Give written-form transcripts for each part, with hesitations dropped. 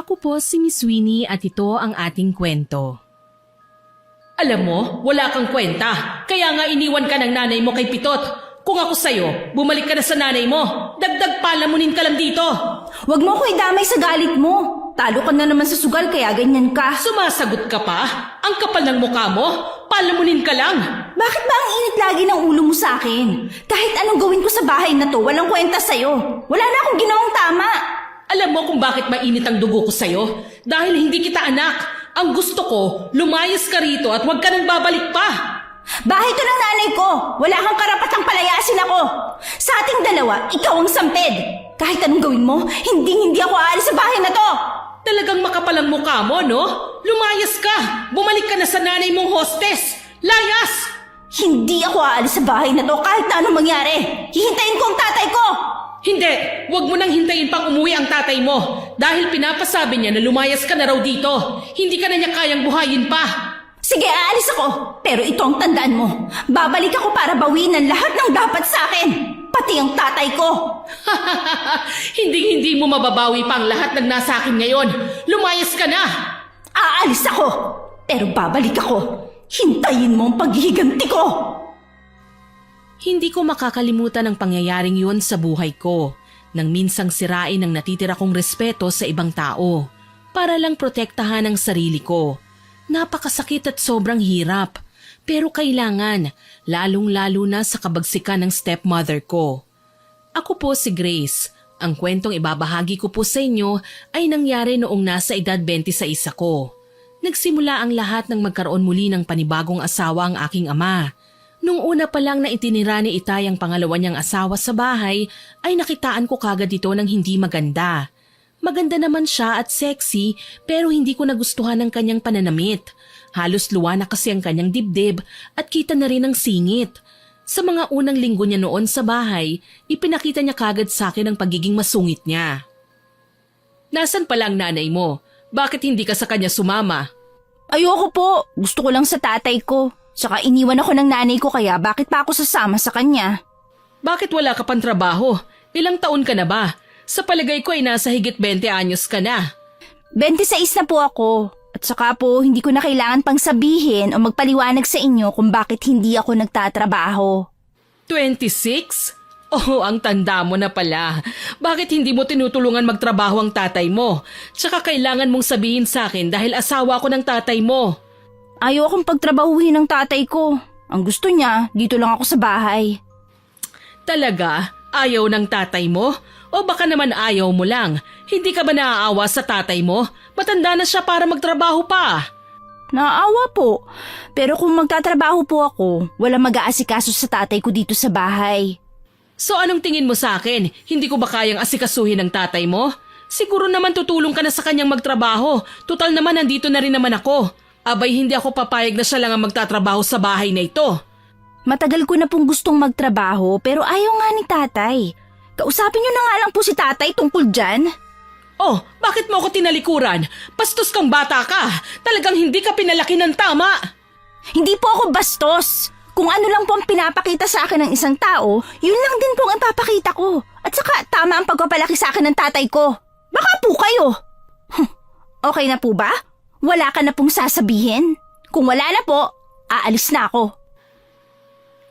Ako po si Miss Winnie at ito ang ating kwento. Alam mo, wala kang kwenta. Kaya nga iniwan ka ng nanay mo kay Pitot. Kung ako sa'yo, bumalik ka na sa nanay mo. Dagdag palamunin ka lang dito. Huwag mo ko idamay sa galit mo. Talo ka na naman sa sugal kaya ganyan ka. Sumasagot ka pa? Ang kapal ng mukha mo? Palamunin ka lang. Bakit ba ang init lagi ng ulo mo sa akin? Kahit anong gawin ko sa bahay na to, walang kwenta sa'yo. Wala na akong ginawang tama. Alam mo kung bakit mainit ang dugo ko sa'yo? Dahil hindi kita anak. Ang gusto ko, lumayas ka rito at huwag ka nang babalik pa. Bahay to ng nanay ko. Wala kang karapatang palayasin ako. Sa ating dalawa, ikaw ang sampid. Kahit anong gawin mo, hindi ako aalis sa bahay na to. Talagang makapal ang mukha mo, no? Lumayas ka. Bumalik ka na sa nanay mong hostess. Layas! Hindi ako aalis sa bahay na to kahit na anong mangyari. Hihintayin ko ang tatay ko. Hindi! Huwag mo nang hintayin pang umuwi ang tatay mo dahil pinapasabi niya na lumayas ka na raw dito. Hindi ka na niya kayang buhayin pa. Sige, aalis ako. Pero ito ang tandaan mo. Babalik ako para bawiin ang lahat ng dapat sa akin. Pati ang tatay ko. Hindi mo mababawi pa ang lahat ng nasa akin ngayon. Lumayas ka na! Aalis ako. Pero babalik ako. Hintayin mo ang paghihiganti ko. Hindi ko makakalimutan ang pangyayaring yun sa buhay ko nang minsang sirain ang natitira kong respeto sa ibang tao para lang protektahan ang sarili ko. Napakasakit at sobrang hirap pero kailangan, lalong-lalo na sa kabagsikan ng stepmother ko. Ako po si Grace. Ang kwentong ibabahagi ko po sa inyo ay nangyari noong nasa edad 26 ako. Nagsimula ang lahat ng magkaroon muli ng panibagong asawa ang aking ama. Nung una pa lang na itinira ni Itay ang pangalawa niyang asawa sa bahay, ay nakitaan ko kagad ito ng hindi maganda. Maganda naman siya at sexy pero hindi ko nagustuhan ang kanyang pananamit. Halos luwa na kasi ang kanyang dibdib at kita na rin ang singit. Sa mga unang linggo niya noon sa bahay, ipinakita niya kagad sa akin ang pagiging masungit niya. Nasaan pala ang nanay mo? Bakit hindi ka sa kanya sumama? Ayoko po. Gusto ko lang sa tatay ko. Saka iniwan ako ng nanay ko kaya bakit pa ako sasama sa kanya? Bakit wala ka pang trabaho? Ilang taon ka na ba? Sa palagay ko ay nasa higit 20 anyos ka na. 26 na po ako. At saka po hindi ko na kailangan pang sabihin o magpaliwanag sa inyo kung bakit hindi ako nagtatrabaho. 26? Oh, ang tanda mo na pala. Bakit hindi mo tinutulungan magtrabaho ang tatay mo? Tsaka kailangan mong sabihin sa akin dahil asawa ko ng tatay mo. Ayaw akong pagtrabahuhin ng tatay ko. Ang gusto niya, dito lang ako sa bahay. Talaga? Ayaw ng tatay mo? O baka naman ayaw mo lang? Hindi ka ba naaawa sa tatay mo? Matanda na siya para magtrabaho pa. Naaawa po. Pero kung magtatrabaho po ako, wala mag-aasikaso sa tatay ko dito sa bahay. So anong tingin mo sa akin? Hindi ko ba kayang asikasuhin ng tatay mo? Siguro naman tutulong ka na sa kanyang magtrabaho. Tutal naman nandito na rin naman ako. Abay, hindi ako papayag na siya lang ang magtatrabaho sa bahay na ito. Matagal ko na pong gustong magtrabaho pero ayaw nga ni tatay. Kausapin niyo na nga lang po si tatay tungkol dyan. Oh, bakit mo ako tinalikuran? Bastos kang bata ka. Talagang hindi ka pinalaki ng tama. Hindi po ako bastos. Kung ano lang po ang pinapakita sa akin ng isang tao, yun lang din po ang ipapakita ko. At saka tama ang pagpapalaki sa akin ng tatay ko. Baka po kayo. Okay na po ba? Wala ka na pong sasabihin? Kung wala na po, aalis na ako.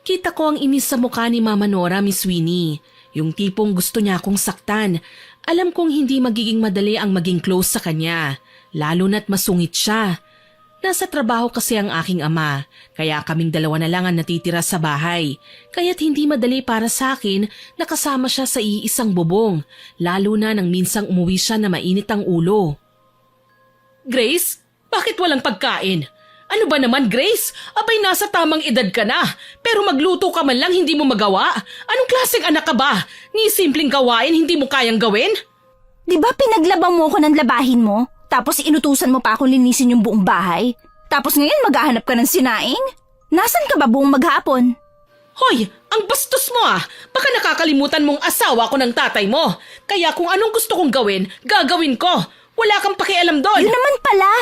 Kita ko ang inis sa mukha ni Mama Nora, Miss Winnie. Yung tipong gusto niya akong saktan. Alam kong hindi magiging madali ang maging close sa kanya. Lalo na't masungit siya. Nasa trabaho kasi ang aking ama, kaya kaming dalawa na lang ang natitira sa bahay. Kaya't hindi madali para sa akin na kasama siya sa iisang bubong. Lalo na nang minsang umuwi siya na mainit ang ulo. Grace? Bakit walang pagkain? Ano ba naman, Grace? Abay, nasa tamang edad ka na. Pero magluto ka man lang hindi mo magawa. Anong klaseng anak ka ba? Ni simpleng gawain hindi mo kayang gawin? Di ba pinaglabang mo ko ng labahin mo? Tapos inutusan mo pa akong linisin yung buong bahay? Tapos ngayon maghahanap ka ng sinaing? Nasaan ka ba buong maghapon? Hoy, ang bastos mo ah! Baka nakakalimutan mong asawa ko ng tatay mo. Kaya kung anong gusto kong gawin, gagawin ko. Wala kang pakialam doon. Yun naman pala.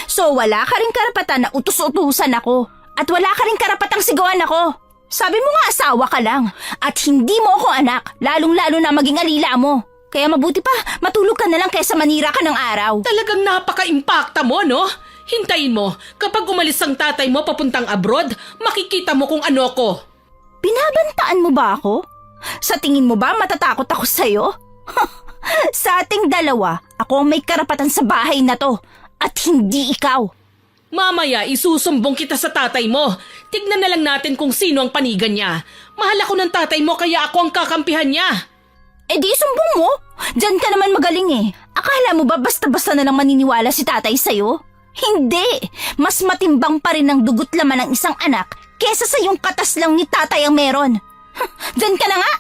So wala ka rin karapatan na utos-utusan ako. At wala ka rin karapatang sigawan ako. Sabi mo nga asawa ka lang. At hindi mo ako anak, lalong-lalo na maging alila mo. Kaya mabuti pa, matulog ka na lang kaysa manira ka ng araw. Talagang napaka-impacta mo, no? Hintayin mo, kapag umalis ang tatay mo papuntang abroad, makikita mo kung ano ko. Binabantaan mo ba ako? Sa tingin mo ba matatakot ako sa'yo? Sa ating dalawa, ako ang may karapatan sa bahay na to at hindi ikaw. Mamaya isusumbong kita sa tatay mo. Tignan na lang natin kung sino ang panigan niya. Mahal ako ng tatay mo kaya ako ang kakampihan niya. Eh di sumbong mo. Diyan ka naman magaling eh. Akala mo ba basta-basta na lang maniniwala si tatay sa'yo? Hindi. Mas matimbang pa rin ang dugot laman ng isang anak kesa sa yung katas lang ni tatay ang meron. Diyan ka na nga.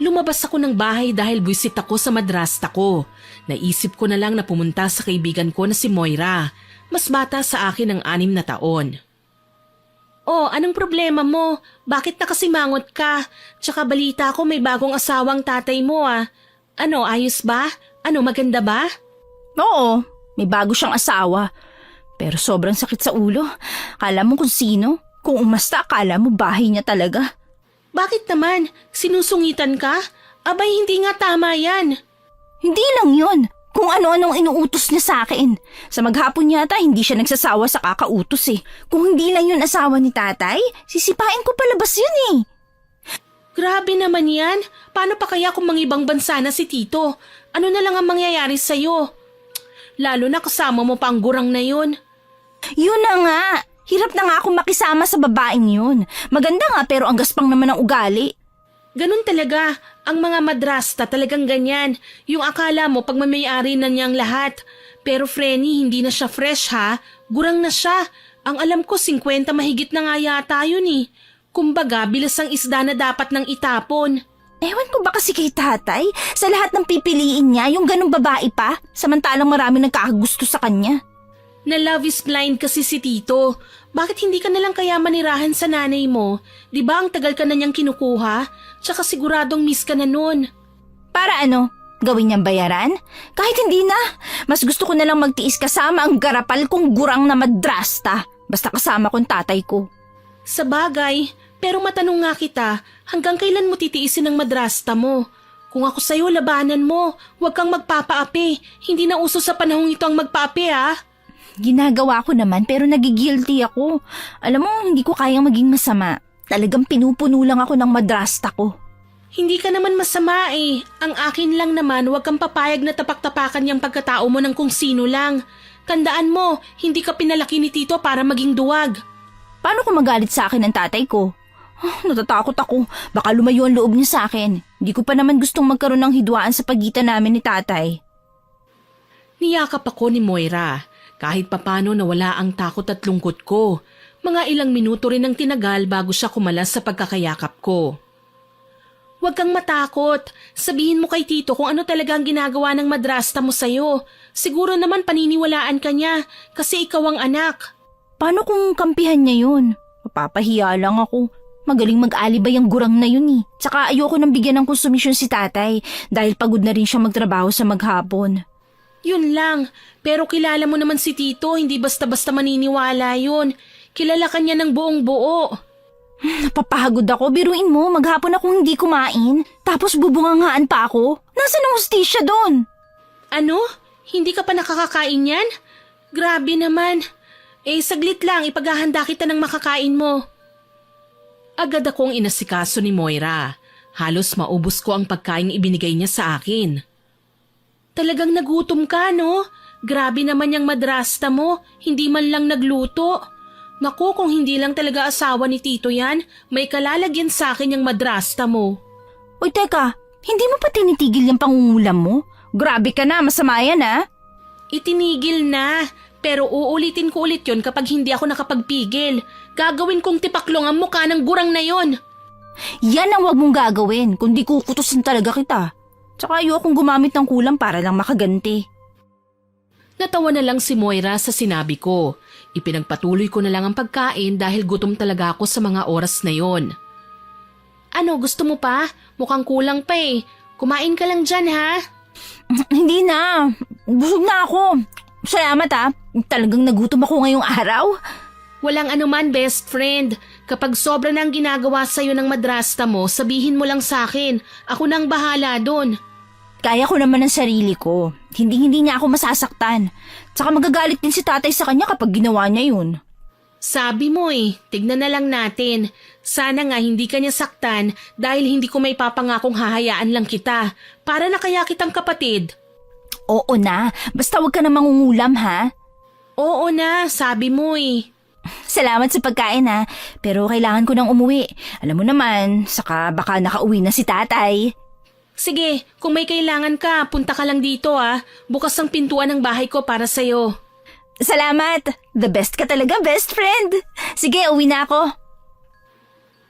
Lumabas ako ng bahay dahil buwisit ako sa madrasta ko. Naisip ko na lang na pumunta sa kaibigan ko na si Moira. Mas bata sa akin ng 6 na taon. Oh, anong problema mo? Bakit nakasimangot ka? Tsaka balita ko may bagong asawang tatay mo ah. Ano, ayos ba? Ano, maganda ba? Oo, may bago siyang asawa. Pero sobrang sakit sa ulo. Akala mo kung sino? Kung umasta, akala mo bahay niya talaga. Bakit naman? Sinusungitan ka? Abay, hindi nga tama yan. Hindi lang yun. Kung ano-anong inuutos niya sa akin. Sa maghapon yata, hindi siya nagsasawa sa kakautos eh. Kung hindi lang yun asawa ni tatay, sisipain ko palabas yun eh. Grabe naman yan. Paano pa kaya kung mangibang bansa na si Tito? Ano na lang ang mangyayari sa'yo? Lalo na kasama mo pa ang gurang na yun. Yun na nga. Hirap na nga akong makisama sa babaeng yun. Maganda nga pero ang gaspang naman ang ugali. Ganun talaga. Ang mga madrasta talagang ganyan. Yung akala mo pag mamayari na niyang lahat. Pero Frenny, hindi na siya fresh ha. Gurang na siya. Ang alam ko 50 mahigit na nga yata yun eh. Kumbaga, bilas ang isda na dapat nang itapon. Ewan ko ba kasi kay tatay? Sa lahat ng pipiliin niya, yung ganung babae pa. Samantalang marami nagkakagusto sa kanya. Na love is blind kasi si Tito. Bakit hindi ka nalang kaya manirahan sa nanay mo? Di ba ang tagal ka na niyang kinukuha? Tsaka siguradong miss ka na nun. Para ano? Gawin niyang bayaran? Kahit hindi na. Mas gusto ko na lang magtiis kasama ang garapal kong gurang na madrasta. Basta kasama kong tatay ko. Sa bagay, pero matanong nga kita, hanggang kailan mo titiisin ang madrasta mo? Kung ako sa'yo, labanan mo. Huwag kang magpapaapi. Hindi na uso sa panahong ito ang magpaapi ha. Ginagawa ko naman pero nagigilty ako. Alam mo, hindi ko kayang maging masama. Talagang pinupuno lang ako ng madrasta ko. Hindi ka naman masama eh. Ang akin lang naman, huwag kang papayag na tapak-tapakan yung pagkatao mo ng kung sino lang. Tandaan mo, hindi ka pinalaki ni Tito para maging duwag. Paano kung magalit sa akin ang tatay ko? Natatakot ako. Baka lumayo ang loob niya sa akin. Hindi ko pa naman gustong magkaroon ng hidwaan sa pagitan namin ni tatay. Niyakap ako ni Moira. Kahit papano nawala ang takot at lungkot ko. Mga ilang minuto rin ang tinagal bago siya kumalas sa pagkakayakap ko. Huwag kang matakot. Sabihin mo kay Tito kung ano talaga ang ginagawa ng madrasta mo sa'yo. Siguro naman paniniwalaan ka niya kasi ikaw ang anak. Paano kung kampihan niya yun? Mapapahiya lang ako. Magaling mag-alibay ang gurang na yun eh. Tsaka ayoko nang bigyan ng konsumisyon si tatay dahil pagod na rin siya magtrabaho sa maghapon. Yun lang. Pero kilala mo naman si Tito, hindi basta-basta maniniwala yun. Kilala ka niya ng buong buo. Napapagod ako. Biruin mo, maghapon akong hindi kumain. Tapos bubungangaan pa ako. Nasaan ang hustisya doon? Ano? Hindi ka pa nakakakain yan? Grabe naman. Saglit lang, ipaghahanda kita ng makakain mo. Agad akong inasikaso ni Moira. Halos maubos ko ang pagkain ibinigay niya sa akin. Talagang nagutom ka, no? Grabe naman yung madrasta mo, hindi man lang nagluto. Naku, kung hindi lang talaga asawa ni Tito yan, may kalalagyan sa akin yung madrasta mo. Uy, teka, hindi mo pa tinitigil yung pangungulam mo? Grabe ka na, masama yan ha? Itinigil na, pero uulitin ko ulit yon kapag hindi ako nakapagpigil. Gagawin kong tipaklong ang mukha ng gurang na yon. Yan ang wag mong gagawin, kundi kukutusin talaga kita. Tsaka ayokong gumamit ng kulam para lang makaganti. Natawa na lang si Moira sa sinabi ko. Ipinagpatuloy ko na lang ang pagkain dahil gutom talaga ako sa mga oras na yon. Ano, gusto mo pa? Mukhang kulang pa eh. Kumain ka lang dyan ha? Hindi na. Busog na ako. Salamat ha. Talagang nagutom ako ngayong araw. Walang anuman, best friend. Kapag sobra na ang ginagawa sa'yo ng madrasta mo, sabihin mo lang sa akin. Ako nang bahala doon. Kaya ko naman ang sarili ko. Hindi niya ako masasaktan. Tsaka magagalit din si tatay sa kanya kapag ginawa niya yun. Sabi mo tignan na lang natin. Sana nga hindi ka niya saktan dahil hindi ko may papangakong hahayaan lang kita. Para na kaya kitang kapatid. Oo na, basta huwag ka na mangungulam ha. Oo na, sabi mo Salamat sa pagkain ha, pero kailangan ko nang umuwi. Alam mo naman, saka baka nakauwi na si tatay. Sige, kung may kailangan ka, punta ka lang dito Bukas ang pintuan ng bahay ko para sa'yo. Salamat! The best ka talaga, best friend! Sige, uwi na ako.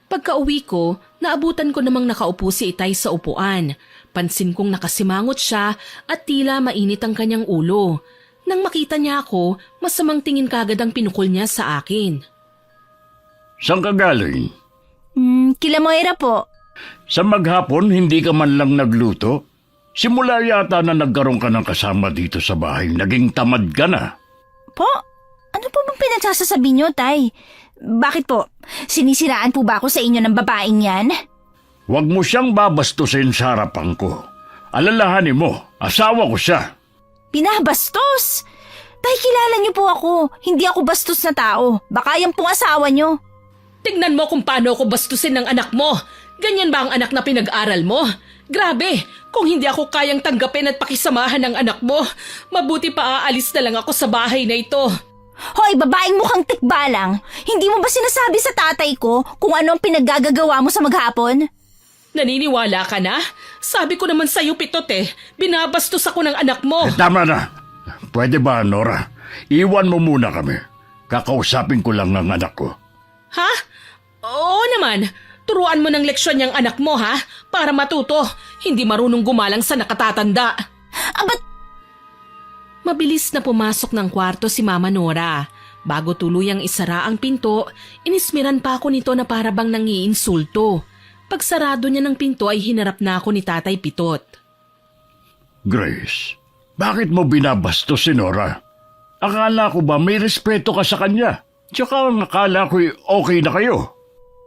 Pagka-uwi ko, naabutan ko namang nakaupo si Itay sa upuan. Pansin kong nakasimangot siya at tila mainit ang kanyang ulo. Nang makita niya ako, masamang tingin kagad ang pinukol niya sa akin. Saan ka galing? Kila Moira po. Sa maghapon, hindi ka man lang nagluto? Simula yata na nagkaroon ka ng kasama dito sa bahay, naging tamad ka na. Po? Ano po bang pinagsasasabi niyo, Tay? Bakit po? Sinisiraan po ba ako sa inyo ng babaeng yan? Huwag mo siyang babastusin sa harapan ko. Alalahanin mo, asawa ko siya. Binabastos? Tay, kilala niyo po ako. Hindi ako bastos na tao. Baka yan pong asawa niyo. Tignan mo kung paano ako bastusin ng anak mo. Ganyan ba ang anak na pinag-aral mo? Grabe, kung hindi ako kayang tanggapin at pakisamahan ng anak mo, mabuti pa aalis na lang ako sa bahay na ito. Hoy, babaeng mukhang tikbalang. Hindi mo ba sinasabi sa tatay ko kung ano ang pinaggagawa mo sa maghapon? Naniniwala ka na? Sabi ko naman sa'yo, Pitot binabastos ako ng anak mo. Tama na. Pwede ba, Nora? Iwan mo muna kami. Kakausapin ko lang ang anak ko. Ha? Oo naman. Turuan mo ng leksyon yung anak mo, ha? Para matuto. Hindi marunong gumalang sa nakatatanda. Abat! Mabilis na pumasok ng kwarto si Mama Nora. Bago tuluyang isara ang pinto, inismiran pa ako nito na parabang nangiinsulto. Pagsarado niya ng pinto ay hinarap na ako ni Tatay Pitot. Grace, bakit mo binabastos si Nora? Akala ko ba may respeto ka sa kanya? Tsaka akala ko okay na kayo.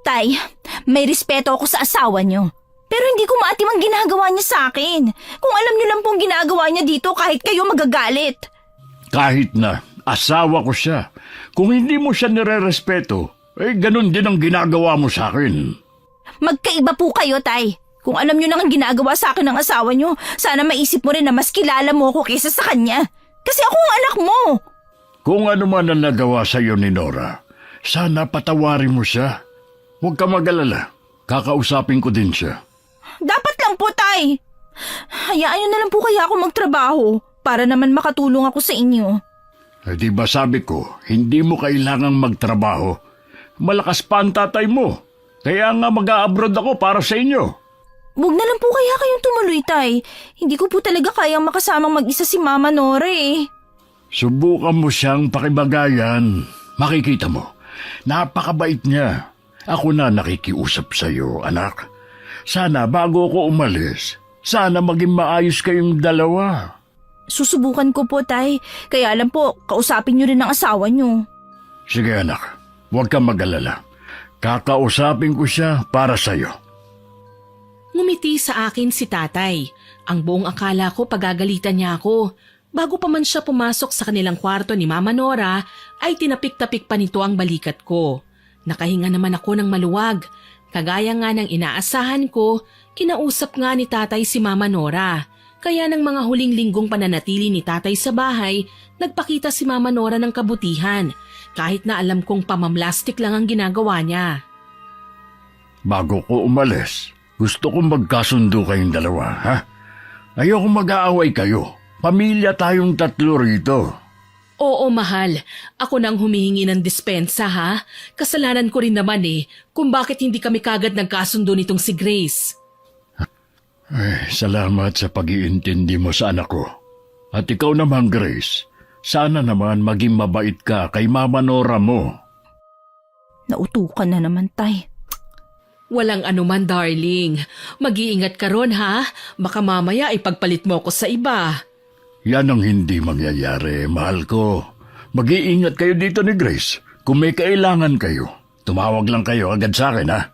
Tay, may respeto ako sa asawa niyo. Pero hindi ko maatim ang ginagawa niya sa akin. Kung alam niyo lang pong ginagawa niya dito kahit kayo magagalit. Kahit na, asawa ko siya. Kung hindi mo siya nire-respeto, ganun din ang ginagawa mo sa akin. Magkaiba po kayo, Tay. Kung alam niyo lang ang ginagawa sa akin ng asawa niyo, sana maisip mo rin na mas kilala mo ako kaysa sa kanya. Kasi ako ang anak mo. Kung ano man ang nagawa sa iyo ni Nora, sana patawarin mo siya. Huwag ka mag-alala. Kakausapin ko din siya. Dapat lang po, Tay. Hayaan niyo na lang po kaya ako magtrabaho para naman makatulong ako sa inyo. Di ba sabi ko, hindi mo kailangang magtrabaho. Malakas pa ang tatay mo. Kaya nga mag-a-abroad ako para sa inyo. Huwag na lang po kaya kayong tumuloy, Tay. Hindi ko po talaga kayang makasamang mag-isa si Mama Nora Subukan mo siyang pakibagayan. Makikita mo, napakabait niya. Ako na nakikiusap sa iyo, anak. Sana bago ako umalis, sana maging maayos kayong dalawa. Susubukan ko po, Tay. Kaya lang po, kausapin niyo rin ang asawa niyo. Sige anak, huwag kang mag-alala. Kakausapin ko siya para sa iyo. Ngumiti sa akin si Tatay. Ang buong akala ko pagagalitan niya ako. Bago pa man siya pumasok sa kanilang kwarto ni Mama Nora, ay tinapik-tapik pa nito ang balikat ko. Nakahinga naman ako ng maluwag. Kagaya nga ng inaasahan ko, kinausap nga ni Tatay si Mama Nora. Kaya ng mga huling linggong pananatili ni Tatay sa bahay, nagpakita si Mama Nora ng kabutihan, kahit na alam kong pamamlastik lang ang ginagawa niya. Bago ko umalis, gusto kong magkasundo kayong dalawa, ha? Ayoko mag-aaway kayo. Pamilya tayong tatlo rito. Oo, mahal. Ako nang humihingi ng dispensa, ha? Kasalanan ko rin naman kung bakit hindi kami kagad nagkasundo nitong si Grace. Salamat sa pag-iintindi mo sa anak ko. At ikaw naman, Grace, sana naman maging mabait ka kay Mama Nora mo. Nautukan na naman, Tay. Walang anuman, darling. Mag-iingat ka ron, ha? Baka mamaya ipagpalit mo ako sa iba. Yan ang hindi mangyayari, mahal ko. Mag-iingat kayo dito ni Grace. Kung may kailangan kayo, tumawag lang kayo agad sa akin, ha?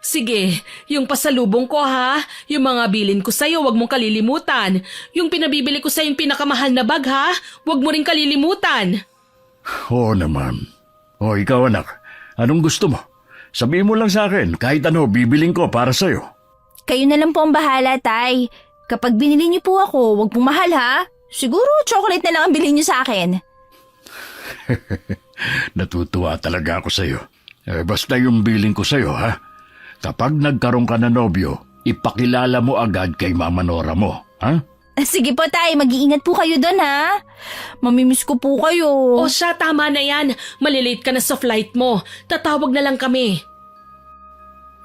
Sige, yung pasalubong ko ha, yung mga bilin ko sa'yo, wag mong kalilimutan. Yung pinabibili ko sa'yo yung pinakamahal na bag ha, wag mo rin kalilimutan. Oo naman. O ikaw anak, anong gusto mo? Sabihin mo lang sa akin, kahit ano bibiling ko para sa'yo. Kayo na lang po ang bahala, Tay. Kapag binili niyo po ako, wag pong mahal ha. Siguro chocolate na lang ang bilhin niyo sa akin. Natutuwa talaga ako sa'yo. Basta yung biling ko sa'yo, ha? Kapag nagkaroon ka na nobyo, ipakilala mo agad kay Mama Nora mo, ha? Sige po, Tay. Mag-iingat po kayo doon ha. Mamimiss ko po kayo. O siya, tama na yan. Malilate ka na sa flight mo. Tatawag na lang kami.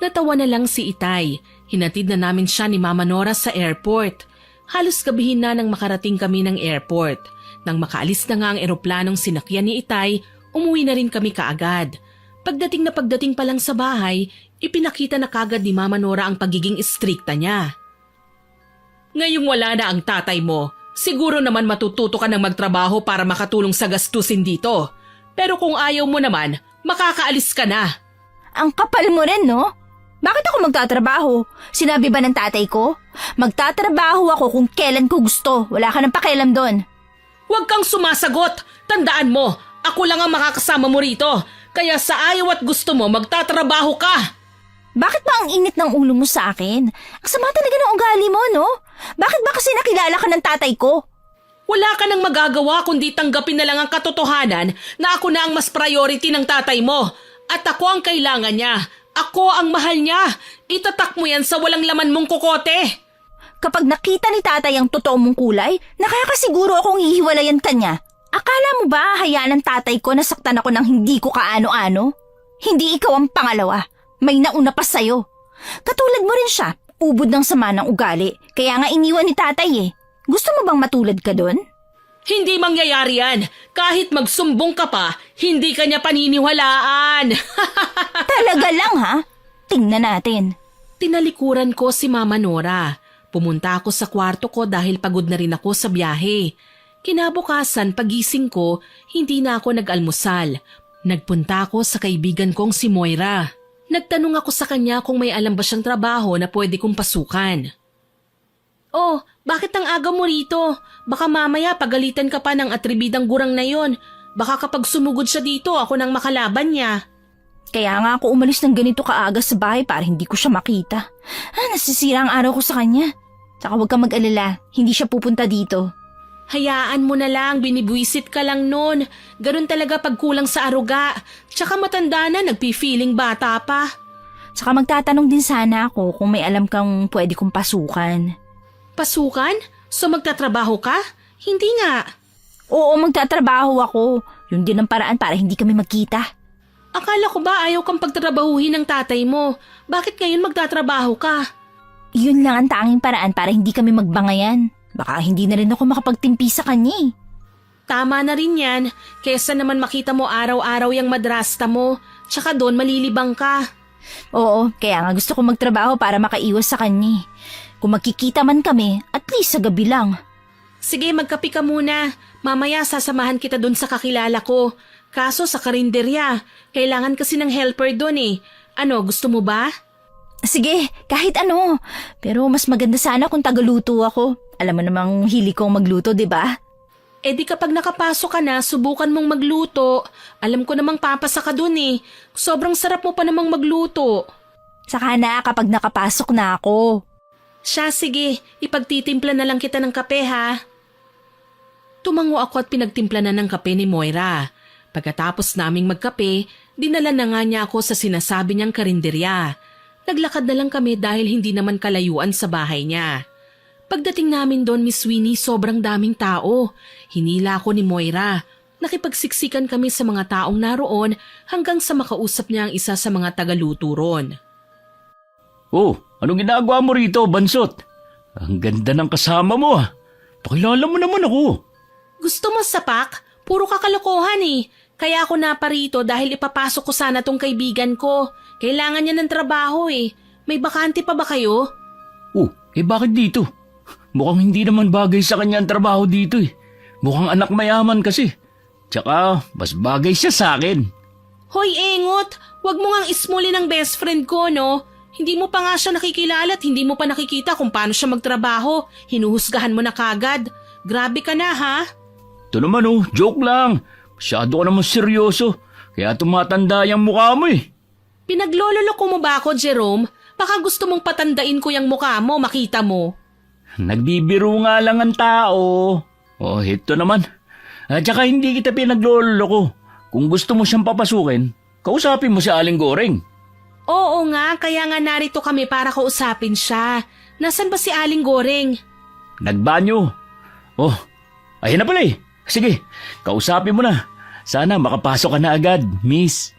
Natawa na lang si Itay. Hinatid na namin siya ni Mama Nora sa airport. Halos gabihin na nang makarating kami ng airport. Nang makaalis na nga ang eroplanong sinakyan ni Itay, umuwi na rin kami kaagad. Pagdating pa lang sa bahay, ipinakita na kagad ni Mama Nora ang pagiging istrikta niya. Ngayong wala na ang tatay mo, siguro naman matututo ka ng magtrabaho para makatulong sa gastusin dito. Pero kung ayaw mo naman, makakaalis ka na. Ang kapal mo rin, no? Bakit ako magtatrabaho? Sinabi ba ng tatay ko? Magtatrabaho ako kung kailan ko gusto. Wala ka ng pakialam doon. Huwag kang sumasagot. Tandaan mo, ako lang ang makakasama mo rito. Kaya sa ayaw at gusto mo, magtatrabaho ka. Bakit ba ang init ng ulo mo sa akin? Ang sama talaga ng ugali mo, no? Bakit ba kasi nakilala ka ng tatay ko? Wala ka nang magagawa kundi tanggapin na lang ang katotohanan na ako na ang mas priority ng tatay mo. At ako ang kailangan niya. Ako ang mahal niya. Itatak mo yan sa walang laman mong kokote. Kapag nakita ni tatay ang totoo mong kulay, nakakasiguro akong hihiwalayan ka niya. Akala mo ba hayaan ng tatay ko na saktan ako ng hindi ko kaano-ano? Hindi ikaw ang pangalawa. May nauna pa sa'yo. Katulad mo rin siya, ubod ng sama ng ugali. Kaya nga iniwan ni tatay eh. Gusto mo bang matulad ka doon? Hindi mangyayari yan. Kahit magsumbong ka pa, hindi ka niya paniniwalaan. Talaga lang ha? Tingnan natin. Tinalikuran ko si Mama Nora. Pumunta ako sa kwarto ko dahil pagod na rin ako sa biyahe. Kinabukasan, pagising ko, hindi na ako nag-almusal. Nagpunta ako sa kaibigan kong si Moira. Nagtanong ako sa kanya kung may alam ba siyang trabaho na pwede kong pasukan. Oh, bakit ang aga mo rito? Baka mamaya pagalitan ka pa ng atribidang gurang na yon. Baka kapag sumugod siya dito, ako nang makalaban niya. Kaya nga ako umalis ng ganito kaaga sa bahay para hindi ko siya makita. Nasisira ang araw ko sa kanya. Saka huwag kang mag-alala, hindi siya pupunta dito. Hayaan mo na lang, binibwisit ka lang nun. Ganun talaga pag kulang sa aruga. Tsaka matanda na, nagpi-feeling bata pa. Saka magtatanong din sana ako kung may alam kang pwede kong pasukan. Pasukan? So magtatrabaho ka? Hindi nga. Oo, magtatrabaho ako. Yun din ang paraan para hindi kami magkita. Akala ko ba ayaw kang pagtrabahuhin ng tatay mo? Bakit ngayon magtatrabaho ka? Yun lang ang tanging paraan para hindi kami magbangayan. Baka hindi na rin ako makapagtimpi sa kanya eh. Tama na rin yan. Kesa naman makita mo araw-araw yung madrasta mo. Tsaka doon malilibang ka. Oo, kaya nga gusto ko magtrabaho para makaiwas sa kanya. Kung magkikita man kami, at least sa gabi lang. Sige, magkapi ka muna. Mamaya sasamahan kita doon sa kakilala ko. Kaso sa karinderya, kailangan kasi ng helper doon eh. Ano, gusto mo ba? Sige, kahit ano. Pero mas maganda sana kung tagaluto ako. Alam mo namang hili kong magluto, di ba? Eh di kapag nakapasok ka na, subukan mong magluto. Alam ko namang papasa ka dun eh. Sobrang sarap mo pa namang magluto. Saka na kapag nakapasok na ako. Siya, sige. Ipagtitimpla na lang kita ng kape ha. Tumango ako at pinagtimpla na ng kape ni Moira. Pagkatapos naming magkape, dinala na nga niya ako sa sinasabi niyang karinderya. Naglakad na lang kami dahil hindi naman kalayuan sa bahay niya. Pagdating namin doon, Miss Winnie, sobrang daming tao. Hinila ako ni Moira. Nakipagsiksikan kami sa mga taong naroon hanggang sa makausap niya ang isa sa mga tagaluto ron. Oh, anong ginagawa mo rito, Bansot? Ang ganda ng kasama mo ah. Pakilala mo naman ako. Gusto mo sapak? Puro kakalokohan eh. Kaya ako naparito dahil ipapasok ko sana tong kaibigan ko. Kailangan niya ng trabaho eh. May bakante pa ba kayo? Oh, bakit dito? Mukhang hindi naman bagay sa kanya ang trabaho dito eh. Mukhang anak mayaman kasi. Tsaka, mas bagay siya sa akin. Hoy, Engot! Huwag mo ngang ismuli ng best friend ko, no? Hindi mo pa nga siya nakikilala at hindi mo pa nakikita kung paano siya magtrabaho. Hinuhusgahan mo na kagad. Grabe ka na ha? Ito naman joke lang. Masyado ka naman seryoso. Kaya tumatanda yung mukha mo eh. Pinaglololoko mo ba ako, Jerome? Baka gusto mong patandain ko yung mukha mo, makita mo. Nagbibiro nga lang ang tao. Ito naman. At saka hindi kita pinagloloko. Kung gusto mo siyang papasukin, kausapin mo si Aling Goreng. Oo nga, kaya nga narito kami para kausapin siya. Nasaan ba si Aling Goreng? Nagbanyo. Ayun na pala eh. Sige, kausapin mo na. Sana makapasok ka na agad, miss.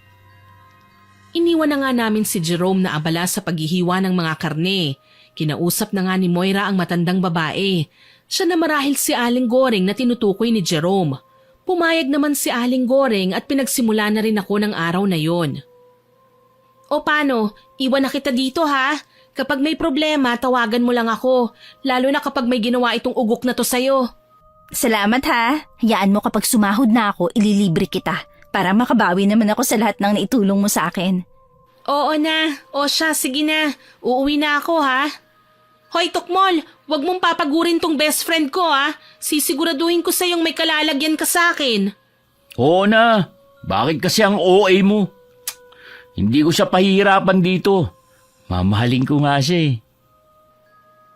Iniwan na nga namin si Jerome na abala sa paghihiwa ng mga karne. Kinausap na nga ni Moira ang matandang babae. Siya na marahil si Aling Goreng na tinutukoy ni Jerome. Pumayag naman si Aling Goreng at pinagsimula na rin ako ng araw na yon. O paano, iwan na kita dito ha? Kapag may problema, tawagan mo lang ako. Lalo na kapag may ginawa itong ugok na to sa'yo. Salamat ha. Hayaan mo kapag sumahod na ako, ililibre kita. Para makabawi naman ako sa lahat ng naitulong mo sa akin. Oo na. O siya, sige na. Uuwi na ako ha. Hoy Tukmol, wag mong papagurin tong best friend ko ha. Sisiguraduhin ko sa'yong may kalalagyan ka sa akin. Oo na. Bakit kasi ang OA mo? Hindi ko siya pahihirapan dito. Mamahalin ko nga siya eh.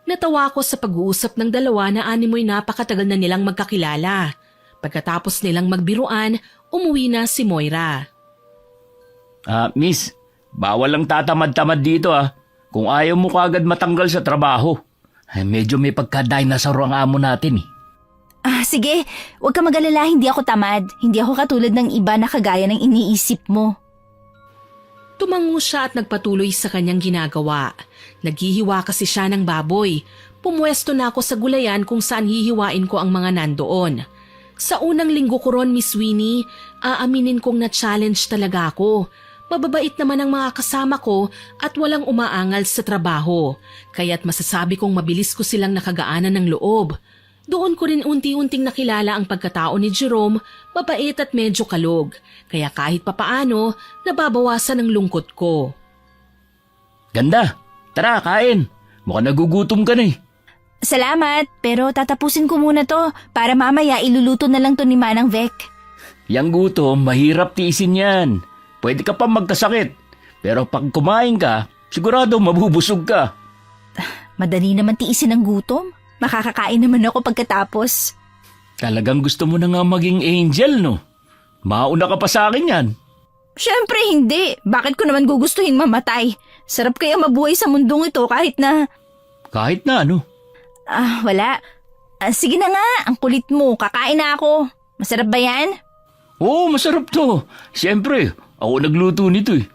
Natawa ko sa pag-uusap ng dalawa na animoy napakatagal na nilang magkakilala. Pagkatapos nilang magbiruan, umuwi na si Moira. Miss, bawal lang tatamad-tamad dito Kung ayaw mo kagad matanggal sa trabaho. Medyo may pagka-dinosaur ang amo natin eh. Sige, huwag ka mag-alala, hindi ako tamad. Hindi ako katulad ng iba na kagaya ng iniisip mo. Tumango siya at nagpatuloy sa kanyang ginagawa. Naghihiwa kasi siya ng baboy. Pumwesto na ako sa gulayan kung saan hihiwain ko ang mga nandoon. Sa unang linggo ko ron, Miss Winnie, aaminin kong na-challenge talaga ako. Mababait naman ang mga kasama ko at walang umaangal sa trabaho. Kaya't masasabi kong mabilis ko silang nakagaanan ng loob. Doon ko rin unti-unting nakilala ang pagkatao ni Jerome, mabait at medyo kalog. Kaya kahit papaano, nababawasan ang lungkot ko. Ganda, tara kain. Mukhang nagugutom ka na eh. Salamat, pero tatapusin ko muna to para mamaya iluluto na lang to ni Manang Vec. Yang gutom, mahirap tiisin yan. Pwede ka pa magkasakit. Pero pag kumain ka, sigurado mabubusog ka. Madali naman tiisin ang gutom. Makakakain naman ako pagkatapos. Talagang gusto mo na nga maging angel, no? Mauna ka pa sa akin yan. Siyempre hindi. Bakit ko naman gugustuhin mamatay? Sarap kaya mabuhay sa mundong ito kahit na... Kahit na ano? Wala. Sige na nga, ang kulit mo. Kakain na ako. Masarap ba yan? Oo, masarap to. Siyempre, ako nagluto nito eh.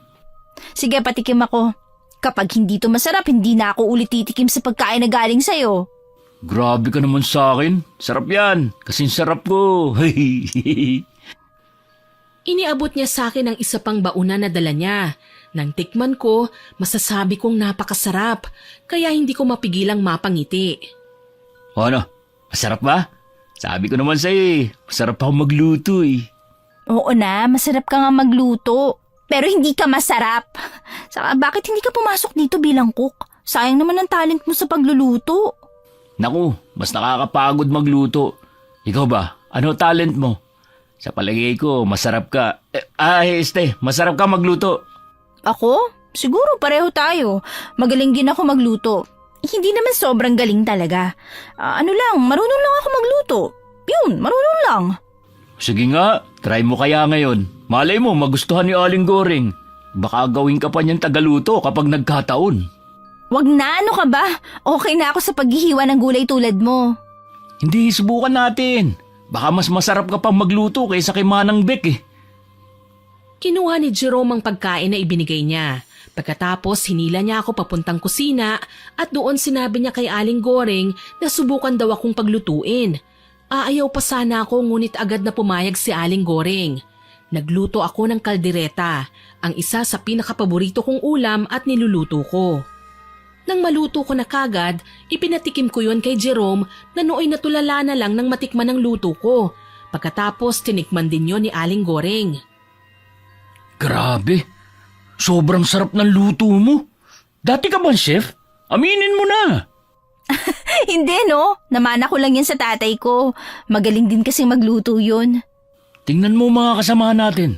Sige, patikim ako. Kapag hindi to masarap, hindi na ako ulit titikim sa pagkain na galing sa'yo. Grabe ka naman sa akin. Sarap yan. Kasing sarap ko. Iniabot niya sa akin ang isa pang bauna na dala niya. Nang tikman ko, masasabi kong napakasarap. Kaya hindi ko mapigilang mapangiti. Ano? Masarap ba? Sabi ko naman sa'yo eh. Masarap ako magluto eh. Oo na, masarap ka nga magluto. Pero hindi ka masarap. Saka bakit hindi ka pumasok dito bilang cook? Sayang naman ang talent mo sa pagluluto. Naku, mas nakakapagod magluto. Ikaw ba? Ano talent mo? Sa palagay ko, masarap ka. Masarap ka magluto. Ako? Siguro pareho tayo. Magaling din ako magluto. Hindi naman sobrang galing talaga. Marunong lang ako magluto. Yun, marunong lang. Sige nga, try mo kaya ngayon. Malay mo, magustuhan ni Aling Goreng. Baka gawin ka pa niyang tagaluto kapag nagkataon. Wag na, ano ka ba? Okay na ako sa paghihiwa ng gulay tulad mo. Hindi, subukan natin. Baka mas masarap ka pang magluto kaysa kay Manang Vec eh. Kinuha ni Jerome ang pagkain na ibinigay niya. Pagkatapos hinila niya ako papuntang kusina at doon sinabi niya kay Aling Goreng na subukan daw akong paglutuin. Aayaw pa sana ako ngunit agad na pumayag si Aling Goreng. Nagluto ako ng kaldereta, ang isa sa pinakapaborito kong ulam at niluluto ko. Nang maluto ko na kagad, ipinatikim ko yon kay Jerome na nooy natulala na lang nang matikman ang luto ko. Pagkatapos tinikman din yon ni Aling Goreng. Grabe, sobrang sarap ng luto mo. Dati ka bang chef? Aminin mo na. Hindi no, namana ko lang yan sa tatay ko. Magaling din kasi magluto yun. Tingnan mo mga kasamahan natin.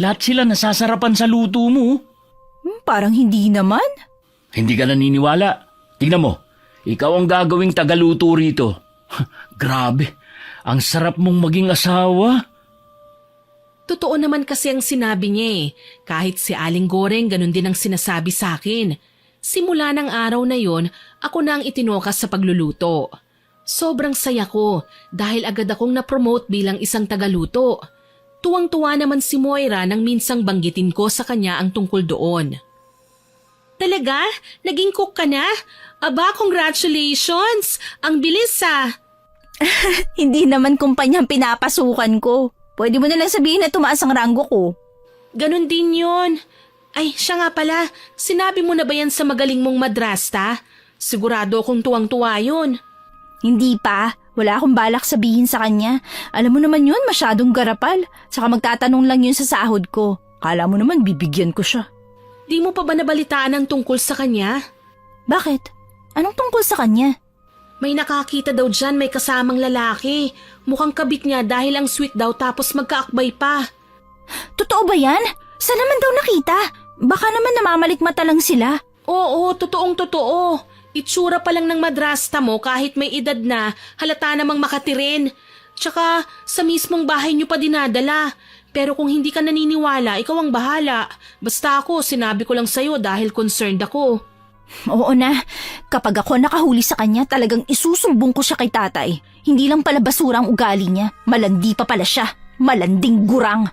Lahat sila nasasarapan sa luto mo. Parang hindi naman. Hindi ka naniniwala. Tingnan mo, ikaw ang gagawing tagaluto rito. Grabe, ang sarap mong maging asawa. Totoo naman kasi ang sinabi niya eh. Kahit si Aling Goreng, ganun din ang sinasabi sa akin. Simula ng araw na yon, ako na ang itinokas sa pagluluto. Sobrang saya ko dahil agad akong na-promote bilang isang tagaluto. Tuwang-tuwa naman si Moira nang minsang banggitin ko sa kanya ang tungkol doon. Talaga? Naging cook ka na? Aba, congratulations! Ang bilis ah! Hindi naman kumpanyang pinapasukan ko. Pwede mo nalang sabihin na tumaas ang ranggo ko. Ganon din yun. Ay, siya nga pala, sinabi mo na ba yan sa magaling mong madrasta? Sigurado akong tuwang-tuwa yun. Hindi pa. Wala akong balak sabihin sa kanya. Alam mo naman yun, masyadong garapal. Saka magtatanong lang yun sa sahod ko. Kala mo naman bibigyan ko siya. Di mo pa ba nabalitaan ang tungkol sa kanya? Bakit? Anong tungkol sa kanya? May nakakita daw dyan may kasamang lalaki. Mukhang kabit niya dahil ang sweet daw tapos magkaakbay pa. Totoo ba yan? Saan naman daw nakita? Baka naman namamalikmata lang sila. Oo, totoong totoo. Itsura pa lang ng madrasta mo kahit may edad na, halata namang makatirin. Tsaka sa mismong bahay niyo pa dinadala. Pero kung hindi ka naniniwala, ikaw ang bahala. Basta ako, sinabi ko lang sa'yo dahil concerned ako. Oo na, kapag ako nakahuli sa kanya talagang isusumbong ko siya kay tatay. Hindi lang pala basura ang ugali niya, malandi pa pala siya, malanding gurang.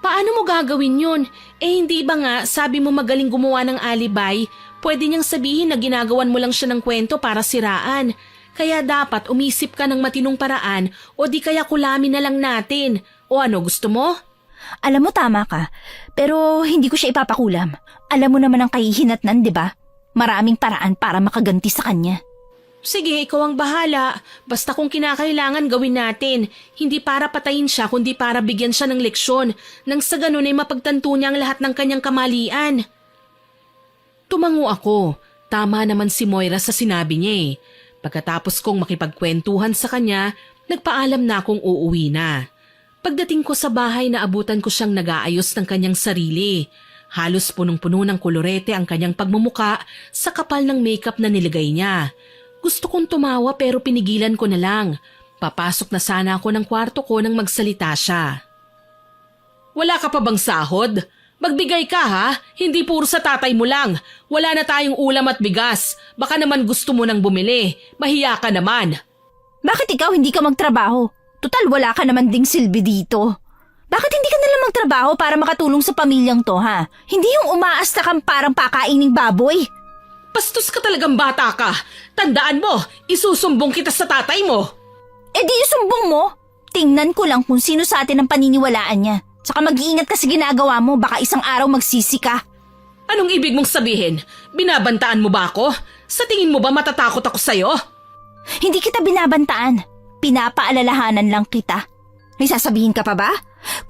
Paano mo gagawin yun? Hindi ba nga sabi mo magaling gumawa ng alibay? Pwede niyang sabihin na ginagawan mo lang siya ng kwento para siraan. Kaya dapat umisip ka ng matinong paraan o di kaya kulamin na lang natin. O ano, gusto mo? Alam mo tama ka, pero hindi ko siya ipapakulam. Alam mo naman ang kahihinatnan, di ba? Maraming paraan para makaganti sa kanya. Sige, ikaw ang bahala. Basta kung kinakailangan gawin natin. Hindi para patayin siya kundi para bigyan siya ng leksyon. Nang sa ganun ay mapagtanto niya ang lahat ng kanyang kamalian. Tumango ako. Tama naman si Moira sa sinabi niya eh. Pagkatapos kong makipagkwentuhan sa kanya, nagpaalam na akong uuwi na. Pagdating ko sa bahay, naabutan ko siyang nag-aayos ng kanyang sarili. Halos punong-puno ng kolorete ang kanyang pagmumuka sa kapal ng makeup na nilagay niya. Gusto kong tumawa pero pinigilan ko na lang. Papasok na sana ako ng kwarto ko nang magsalita siya. Wala ka pa bang sahod? Magbigay ka ha? Hindi puro sa tatay mo lang. Wala na tayong ulam at bigas. Baka naman gusto mo nang bumili. Mahiya ka naman. Bakit ikaw hindi ka magtrabaho? Total wala ka naman ding silbi dito. Bakit hindi ka nalang magtrabaho para makatulong sa pamilyang to ha? Hindi yung umaasta kang parang pakaining baboy. Bastos ka talagang bata ka. Tandaan mo, isusumbong kita sa tatay mo. Eh di isumbong mo. Tingnan ko lang kung sino sa atin ang paniniwalaan niya. Tsaka mag-iingat ka sa ginagawa mo, baka isang araw magsisi ka. Anong ibig mong sabihin? Binabantaan mo ba ako? Sa tingin mo ba matatakot ako sa'yo? Hindi kita binabantaan. Pinapaalalahanan lang kita. May sasabihin ka pa ba?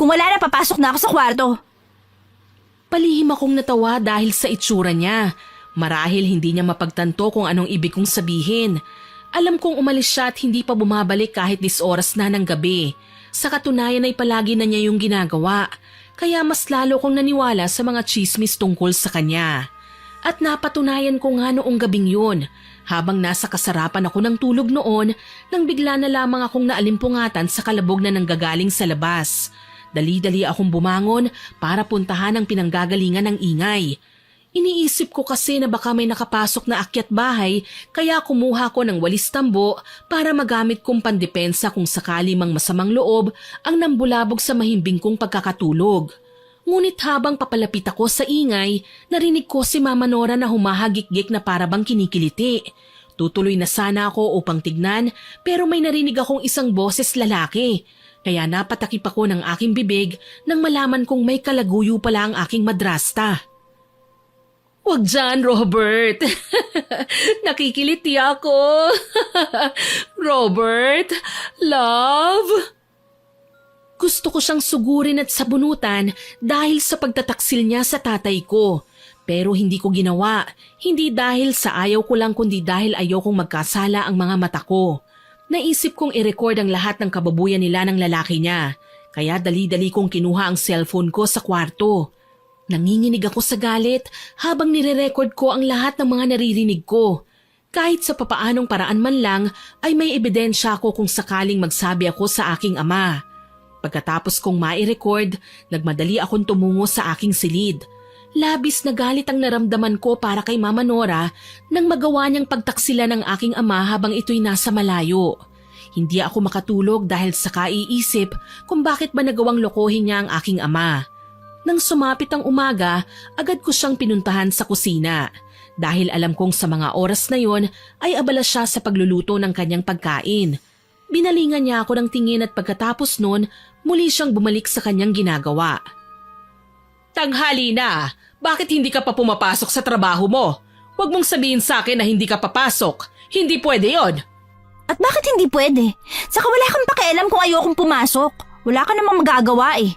Kung wala na, papasok na ako sa kwarto. Palihim akong natawa dahil sa itsura niya. Marahil hindi niya mapagtanto kung anong ibig kong sabihin. Alam kong umalis siya at hindi pa bumabalik kahit 10 oras na ng gabi. Sa katunayan ay palagi na niya yung ginagawa. Kaya mas lalo kong naniwala sa mga chismis tungkol sa kanya. At napatunayan ko nga noong gabing yun. Habang nasa kasarapan ako ng tulog noon, nang bigla na lamang akong naalimpungatan sa kalabog na nanggagaling sa labas. Dali-dali akong bumangon para puntahan ang pinanggagalingan ng ingay. Iniisip ko kasi na baka may nakapasok na akyat bahay kaya kumuha ko ng walis tambo para magamit kong pandepensa kung sakali mang masamang loob ang nambulabog sa mahimbing kong pagkakatulog. Ngunit habang papalapit ako sa ingay, narinig ko si Mama Nora na humahagik-gik na parabang kinikiliti. Tutuloy na sana ako upang tignan pero may narinig akong isang boses lalaki. Kaya napatakip ako ng aking bibig nang malaman kong may kalaguyo pala ang aking madrasta. Wag dyan, Robert. Nakikiliti ako. Robert, love. Gusto ko siyang sugurin at sabunutan dahil sa pagtataksil niya sa tatay ko. Pero hindi ko ginawa, hindi dahil sa ayaw ko lang kundi dahil ayokong magkasala ang mga mata ko. Naisip kong i-record ang lahat ng kababuyan nila ng lalaki niya, kaya dali-dali kong kinuha ang cellphone ko sa kwarto. Nanginginig ako sa galit habang nire-record ko ang lahat ng mga naririnig ko. Kahit sa papaanong paraan man lang ay may ebidensya ako kung sakaling magsabi ako sa aking ama. Pagkatapos kong mai-record, nagmadali akong tumungo sa aking silid. Labis na galit ang naramdaman ko para kay Mama Nora nang magawa niyang pagtaksila ng aking ama habang ito'y nasa malayo. Hindi ako makatulog dahil sa kaiisip kung bakit ba nagawang lokohin niya ang aking ama. Nang sumapit ang umaga, agad ko siyang pinuntahan sa kusina. Dahil alam kong sa mga oras na yon ay abala siya sa pagluluto ng kanyang pagkain. Binalingan niya ako ng tingin at pagkatapos nun, muli siyang bumalik sa kanyang ginagawa. Tanghali na! Bakit hindi ka pa pumapasok sa trabaho mo? Huwag mong sabihin sa akin na hindi ka papasok. Hindi pwede yon. At bakit hindi pwede? Saka wala kang pakialam kung ayokong pumasok. Wala ka namang magagawa eh.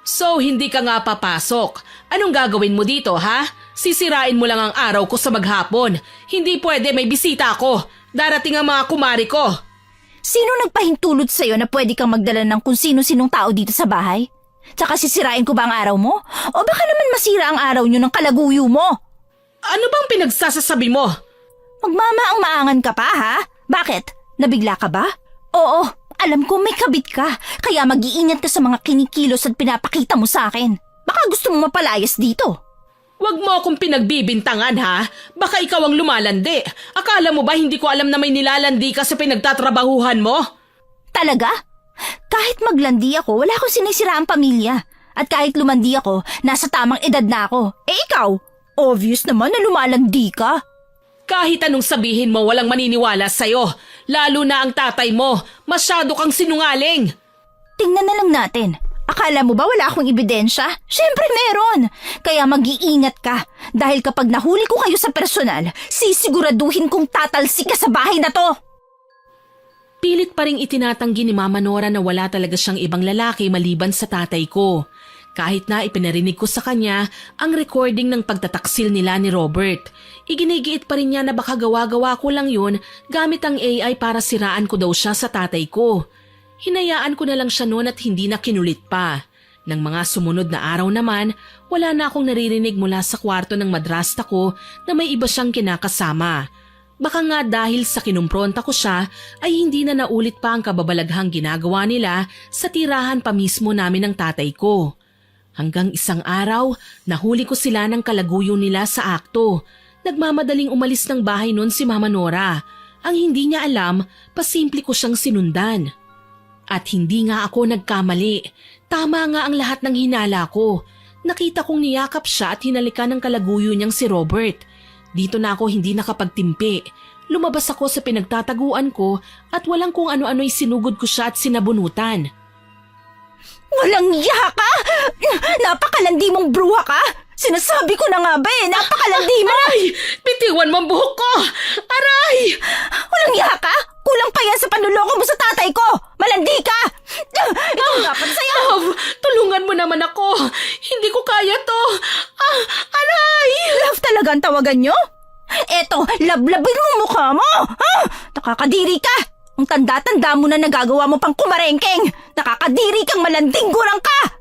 So, hindi ka nga papasok. Anong gagawin mo dito, ha? Sisirain mo lang ang araw ko sa maghapon. Hindi pwede, may bisita ako. Darating ang mga kumari ko. Sino nagpahintulot sa'yo na pwede kang magdala ng kung sino-sinong tao dito sa bahay? Tsaka sisirain ko ba ang araw mo? O baka naman masira ang araw nyo ng kalaguyo mo? Ano bang pinagsasasabi mo? Magmamaang-maangan ka pa, ha? Bakit? Nabigla ka ba? Oo, alam ko may kabit ka. Kaya mag-iingat ka sa mga kinikilos at pinapakita mo sa akin. Baka gusto mo mapalayas dito. Huwag mo akong pinagbibintangan, ha? Baka ikaw ang lumalandi. Akala mo ba hindi ko alam na may nilalandi ka sa pinagtatrabahuhan mo? Talaga? Kahit maglandi ako, wala akong sinisira ang pamilya. At kahit lumandi ako, nasa tamang edad na ako. Eh ikaw, obvious naman na lumalandi ka. Kahit anong sabihin mo, walang maniniwala sa'yo. Lalo na ang tatay mo. Masyado kang sinungaling. Tingnan na lang natin. Akala mo ba wala akong ebidensya? Siyempre meron. Kaya mag-iingat ka. Dahil kapag nahuli ko kayo sa personal, sisiguraduhin kong tatalsik ka sa bahay na to. Pilit pa ring itinatanggi ni Mama Nora na wala talaga siyang ibang lalaki maliban sa tatay ko. Kahit na ipinarinig ko sa kanya ang recording ng pagtataksil nila ni Robert. Iginigiit pa rin niya na baka gawa-gawa ko lang yun gamit ang AI para siraan ko daw siya sa tatay ko. Hinayaan ko na lang siya noon at hindi na kinulit pa. Nang mga sumunod na araw naman, wala na akong naririnig mula sa kwarto ng madrasta ko na may iba siyang kinakasama. Baka nga dahil sa kinumpronta ko siya ay hindi na naulit pa ang kababalaghang ginagawa nila sa tirahan pa mismo namin ng tatay ko. Hanggang isang araw, nahuli ko sila ng kalaguyo nila sa akto. Nagmamadaling umalis ng bahay noon si Mama Nora. Ang hindi niya alam, pasimple ko siyang sinundan. At hindi nga ako nagkamali. Tama nga ang lahat ng hinala ko. Nakita kong niyakap siya at hinalikan ng kalaguyo niyang si Robert. Dito na ako hindi nakapagtimpi. Lumabas ako sa pinagtataguan ko at walang kung ano-ano'y sinugod ko siya at sinabunutan. Walang iya ka! Napakalandi mong bruha ka! Sinasabi ko na nga ba eh, napakalandi mo! Aray! Bitiwan mo ang buhok ko! Aray! Walang iya ka! Kulang pa yan sa panluloko mo sa tatay ko! Malandi ka! Ito dapat sa'yo! Love, tulungan mo naman ako! Hindi ko kaya to! Aray! Love talaga ang tawagan nyo? Eto, lablabin mo mukha mo! Ha? Nakakadiri ka! Ang tanda-tanda mo na nagagawa mo pang kumarengkeng! Nakakadiri kang malanding gurang ka!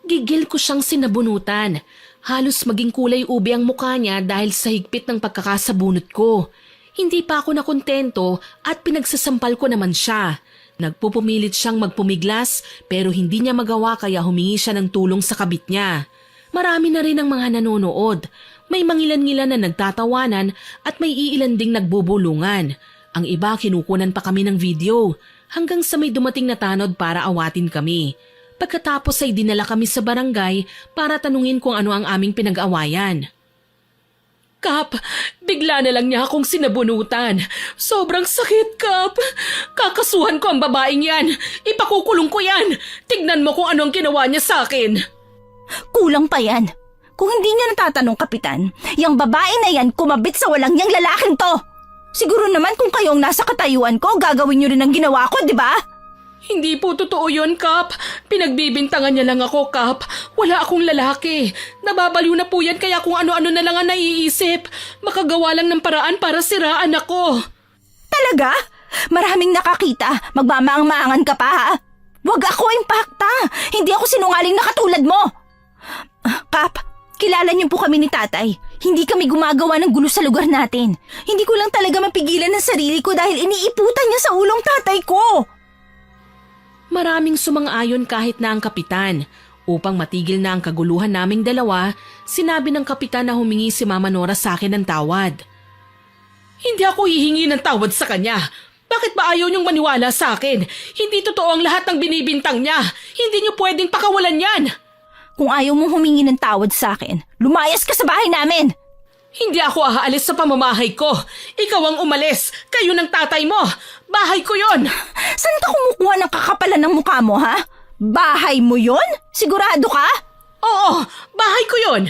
Gigil ko siyang sinabunutan. Halos maging kulay ube ang mukha niya dahil sa higpit ng pagkakasabunot ko. Hindi pa ako nakontento at pinagsasampal ko naman siya. Nagpupumilit siyang magpumiglas pero hindi niya magawa kaya humingi siya ng tulong sa kabit niya. Marami na rin ang mga nanonood. May mangilan-ngilan na nagtatawanan at may iilan ding nagbubulungan. Ang iba kinukunan pa kami ng video hanggang sa may dumating na tanod para awatin kami. Pagkatapos ay dinala kami sa barangay para tanungin kung ano ang aming pinag-awayan. Kap, bigla na lang niya akong sinabunutan. Sobrang sakit, Kap. Kakasuhan ko ang babaeng yan. Ipakukulong ko yan. Tignan mo kung ano ang ginawa niya sa akin. Kulang pa yan. Kung hindi niyo natatanong, Kapitan, yung babae na yan kumabit sa walang yang lalaking to. Siguro naman kung kayong nasa katayuan ko, gagawin niyo rin ang ginawa ko, di ba? Hindi po totoo yun, Kap. Pinagbibintangan niya lang ako, Kap. Wala akong lalaki. Nababaliw na po yan kaya kung ano-ano na lang ang naiisip. Makagawa lang ng paraan para siraan ako. Talaga? Maraming nakakita. Magmamaang-maangan ka pa, ha? Wag ako impakta. Hindi ako sinungaling na katulad mo. Kap, kilala niyo po kami ni tatay. Hindi kami gumagawa ng gulo sa lugar natin. Hindi ko lang talaga mapigilan ang sarili ko dahil iniiputan niya sa ulong tatay ko. Maraming sumang-ayon kahit na ang kapitan. Upang matigil na ang kaguluhan naming dalawa, sinabi ng kapitan na humingi si Mama Nora sa akin ng tawad. Hindi ako hihingi ng tawad sa kanya. Bakit ba ayaw niyong maniwala sa akin? Hindi totoo ang lahat ng binibintang niya. Hindi niyo pwedeng pakawalan yan. Kung ayaw mong humingi ng tawad sa akin, lumayas ka sa bahay namin. Hindi ako aalis sa pamamahay ko. Ikaw ang umalis. Kayo ng tatay mo. Bahay ko yon. Saan ka kumukuha ng kakapalan ng mukha mo, ha? Bahay mo yon? Sigurado ka? Oo, bahay ko yon.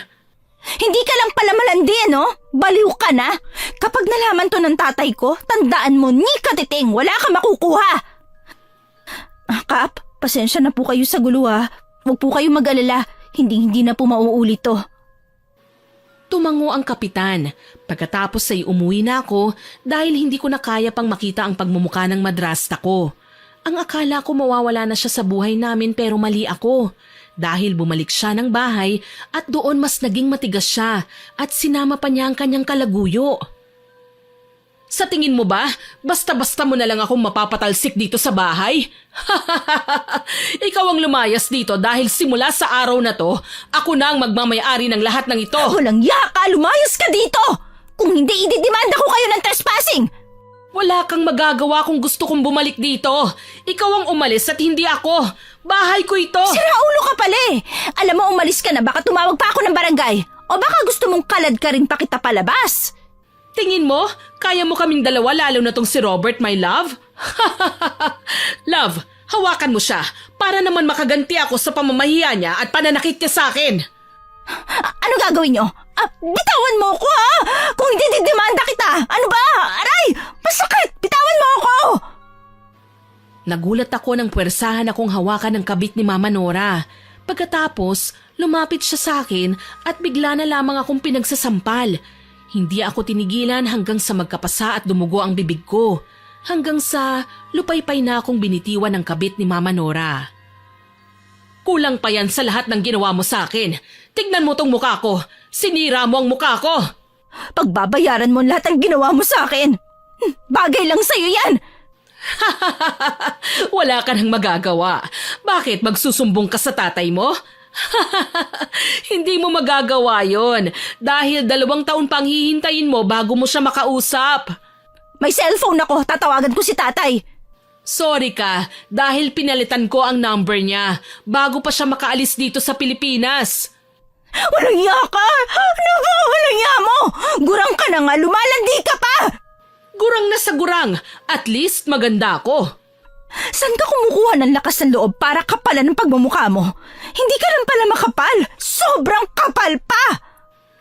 Hindi ka lang pala malandi, no? Baliw ka na. Kapag nalaman to ng tatay ko, tandaan mo, ni katiting, wala ka makukuha. Kap, pasensya na po kayo sa gulo, ha? Huwag po kayo mag-alala. Hindi na po mauulit to. Tumango ang kapitan. Pagkatapos ay umuwi na ako dahil hindi ko na kaya pang makita ang pagmumukha ng madrasta ko. Ang akala ko mawawala na siya sa buhay namin pero mali ako. Dahil bumalik siya ng bahay at doon mas naging matigas siya at sinama pa niya ang kanyang kalaguyo. Sa tingin mo ba, basta-basta mo na lang akong mapapatalsik dito sa bahay? Ikaw ang lumayas dito dahil simula sa araw na to, ako na ang magmamayari ng lahat ng ito. Walang yaka, lumayas ka dito! Kung hindi, ididimanda ko kayo ng trespassing! Wala kang magagawa kung gusto kong bumalik dito. Ikaw ang umalis at hindi ako. Bahay ko ito. Siraulo ka pala eh! Alam mo, umalis ka na, baka tumawag pa ako ng barangay. O baka gusto mong kalad ka rin pa kita palabas. Tingin mo, kaya mo kaming dalawa lalo na tong si Robert, my love? Love, hawakan mo siya para naman makaganti ako sa pamamahiya niya at pananakit niya sa akin. Ano gagawin nyo? Bitawan mo ako, ha? Kung hindi, didemanda kita. Ano ba? Aray! Masakit! Bitawan mo ako! Nagulat ako nang puwersahan akong hawakan ng kabit ni Mama Nora. Pagkatapos, lumapit siya sa akin at bigla na lamang akong pinagsasampal. Hindi ako tinigilan hanggang sa magkapasa at dumugo ang bibig ko. Hanggang sa lupaypay na akong binitiwan ng kabit ni Mama Nora. Kulang pa yan sa lahat ng ginawa mo sa akin. Tignan mo tong mukha ko. Sinira mo ang mukha ko. Pagbabayaran mo lahat ng ginawa mo sa akin. Bagay lang sa'yo yan. Wala ka nang magagawa. Bakit magsusumbong ka sa tatay mo? Hindi mo magagawa yon dahil 2 taon pang hihintayin mo bago mo siya makausap. May cellphone ako, tatawagan ko si tatay. Sorry ka dahil pinalitan ko ang number niya bago pa siya makaalis dito sa Pilipinas. Walang iya ka! Walang iya mo! Gurang ka na nga, lumalandi ka pa! Gurang na sa gurang, at least maganda ako. Saan ka kumukuha ng lakas ng loob para kapalan ng pagmumukha mo? Hindi ka lang pala makapal. Sobrang kapal pa!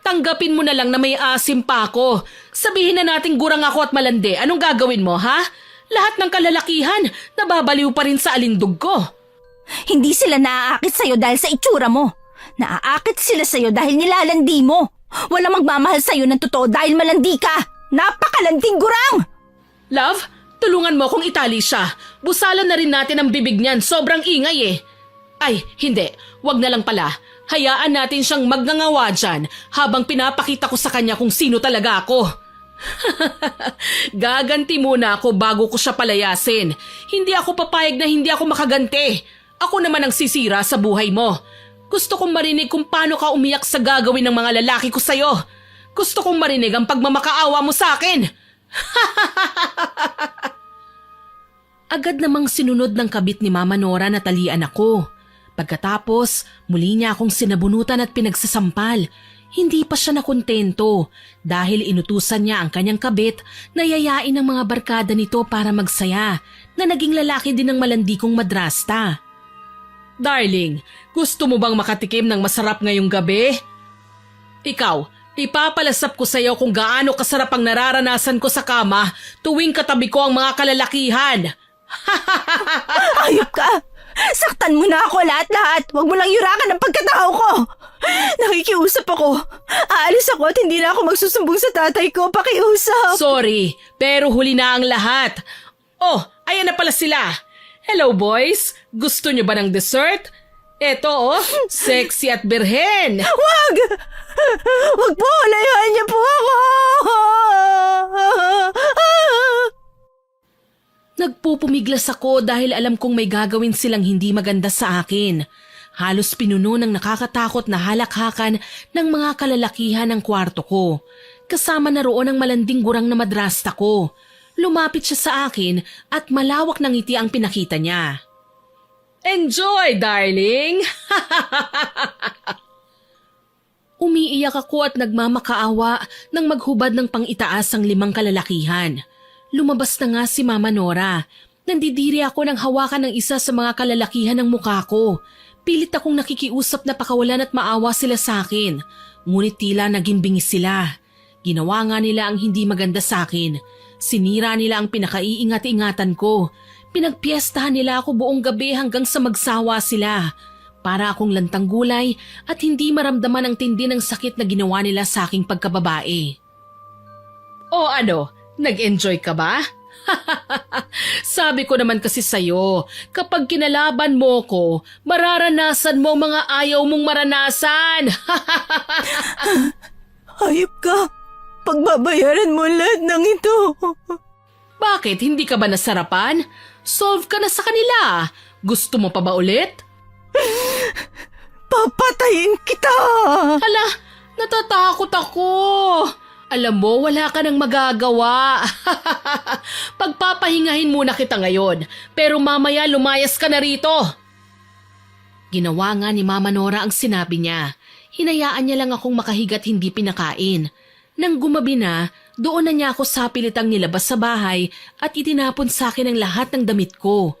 Tanggapin mo na lang na may asim pa ako. Sabihin na nating gurang ako at malandi. Anong gagawin mo, ha? Lahat ng kalalakihan, nababaliw pa rin sa alindog ko. Hindi sila naaakit sa'yo dahil sa itsura mo. Naaakit sila sa'yo dahil nilalandi mo. Walang magmamahal sa'yo ng totoo dahil malandi ka. Napakalanding gurang! Love, tulungan mo akong itali siya. Busalan na rin natin ang bibig niyan. Sobrang ingay eh. Ay, hindi. Wag na lang pala. Hayaan natin siyang magngangawa dyan habang pinapakita ko sa kanya kung sino talaga ako. Gaganti muna ako bago ko siya palayasin. Hindi ako papayag na hindi ako makaganti. Ako naman ang sisira sa buhay mo. Gusto kong marinig kung paano ka umiyak sa gagawin ng mga lalaki ko sa'yo. Gusto kong marinig ang pagmamakaawa mo sa akin. Agad namang sinunod ng kabit ni Mama Nora na talian ako. Pagkatapos, muli niya akong sinabunutan at pinagsasampal. Hindi pa siya nakontento dahil inutusan niya ang kanyang kabit na yayain ang mga barkada nito para magsaya na naging lalaki din ng malandi kong madrasta. Darling, gusto mo bang makatikim ng masarap ngayong gabi? Ikaw, ipapalasap ko sa iyo kung gaano kasarap ang nararanasan ko sa kama tuwing katabi ko ang mga kalalakihan. Ayop ka! Saktan mo na ako lahat-lahat. Huwag mo lang yurakan ang pagkatao ko. Nakikiusap ako. Aalis ako at hindi na ako magsusumbong sa tatay ko. Pakiusap. Sorry, pero huli na ang lahat. Oh, ayan na pala sila. Hello boys, gusto nyo ba ng dessert? Eto oh, sexy at birhen. Wag! Wag po, layuan niyo po ako! Nagpupumiglas ako dahil alam kong may gagawin silang hindi maganda sa akin. Halos pinuno ng nakakatakot na halakhakan ng mga kalalakihan ng kwarto ko. Kasama na roon ang malanding gurang na madrasta ko. Lumapit siya sa akin at malawak ng ngiti ang pinakita niya. Enjoy, darling! Umiiyak ako at nagmamakaawa nang maghubad ng pang-itaas ang 5 kalalakihan. Lumabas na nga si Mama Nora. Nandidiri ako nang hawakan ng isa sa mga kalalakihan ng mukha ko. Pilit akong nakikiusap na pakawalan at maawa sila sa akin. Ngunit tila naging bingis sila. Ginawa nga nila ang hindi maganda sa akin. Sinira nila ang pinakaiingat-ingatan ko. Pinagpiestahan nila ako buong gabi hanggang sa magsawa sila. Para akong lantang gulay at hindi maramdaman ang tindi ng sakit na ginawa nila sa aking pagkababae. O ano? Nag-enjoy ka ba? Sabi ko naman kasi sa'yo, kapag kinalaban mo ko, mararanasan mo ang mga ayaw mong maranasan. Hayop ka! Pagbabayaran mo lahat ng ito. Bakit? Hindi ka ba nasarapan? Solve ka na sa kanila. Gusto mo pa ba ulit? Papatayin kita! Hala, natatakot ako. Alam mo, wala ka nang magagawa. Pagpapahingahin muna kita ngayon, pero mamaya lumayas ka na rito. Ginawa nga ni Mama Nora ang sinabi niya. Hinayaan niya lang akong makahigat hindi pinakain. Nang gumabi na, doon na niya ako sapilitang nilabas sa bahay at itinapon sa akin ang lahat ng damit ko.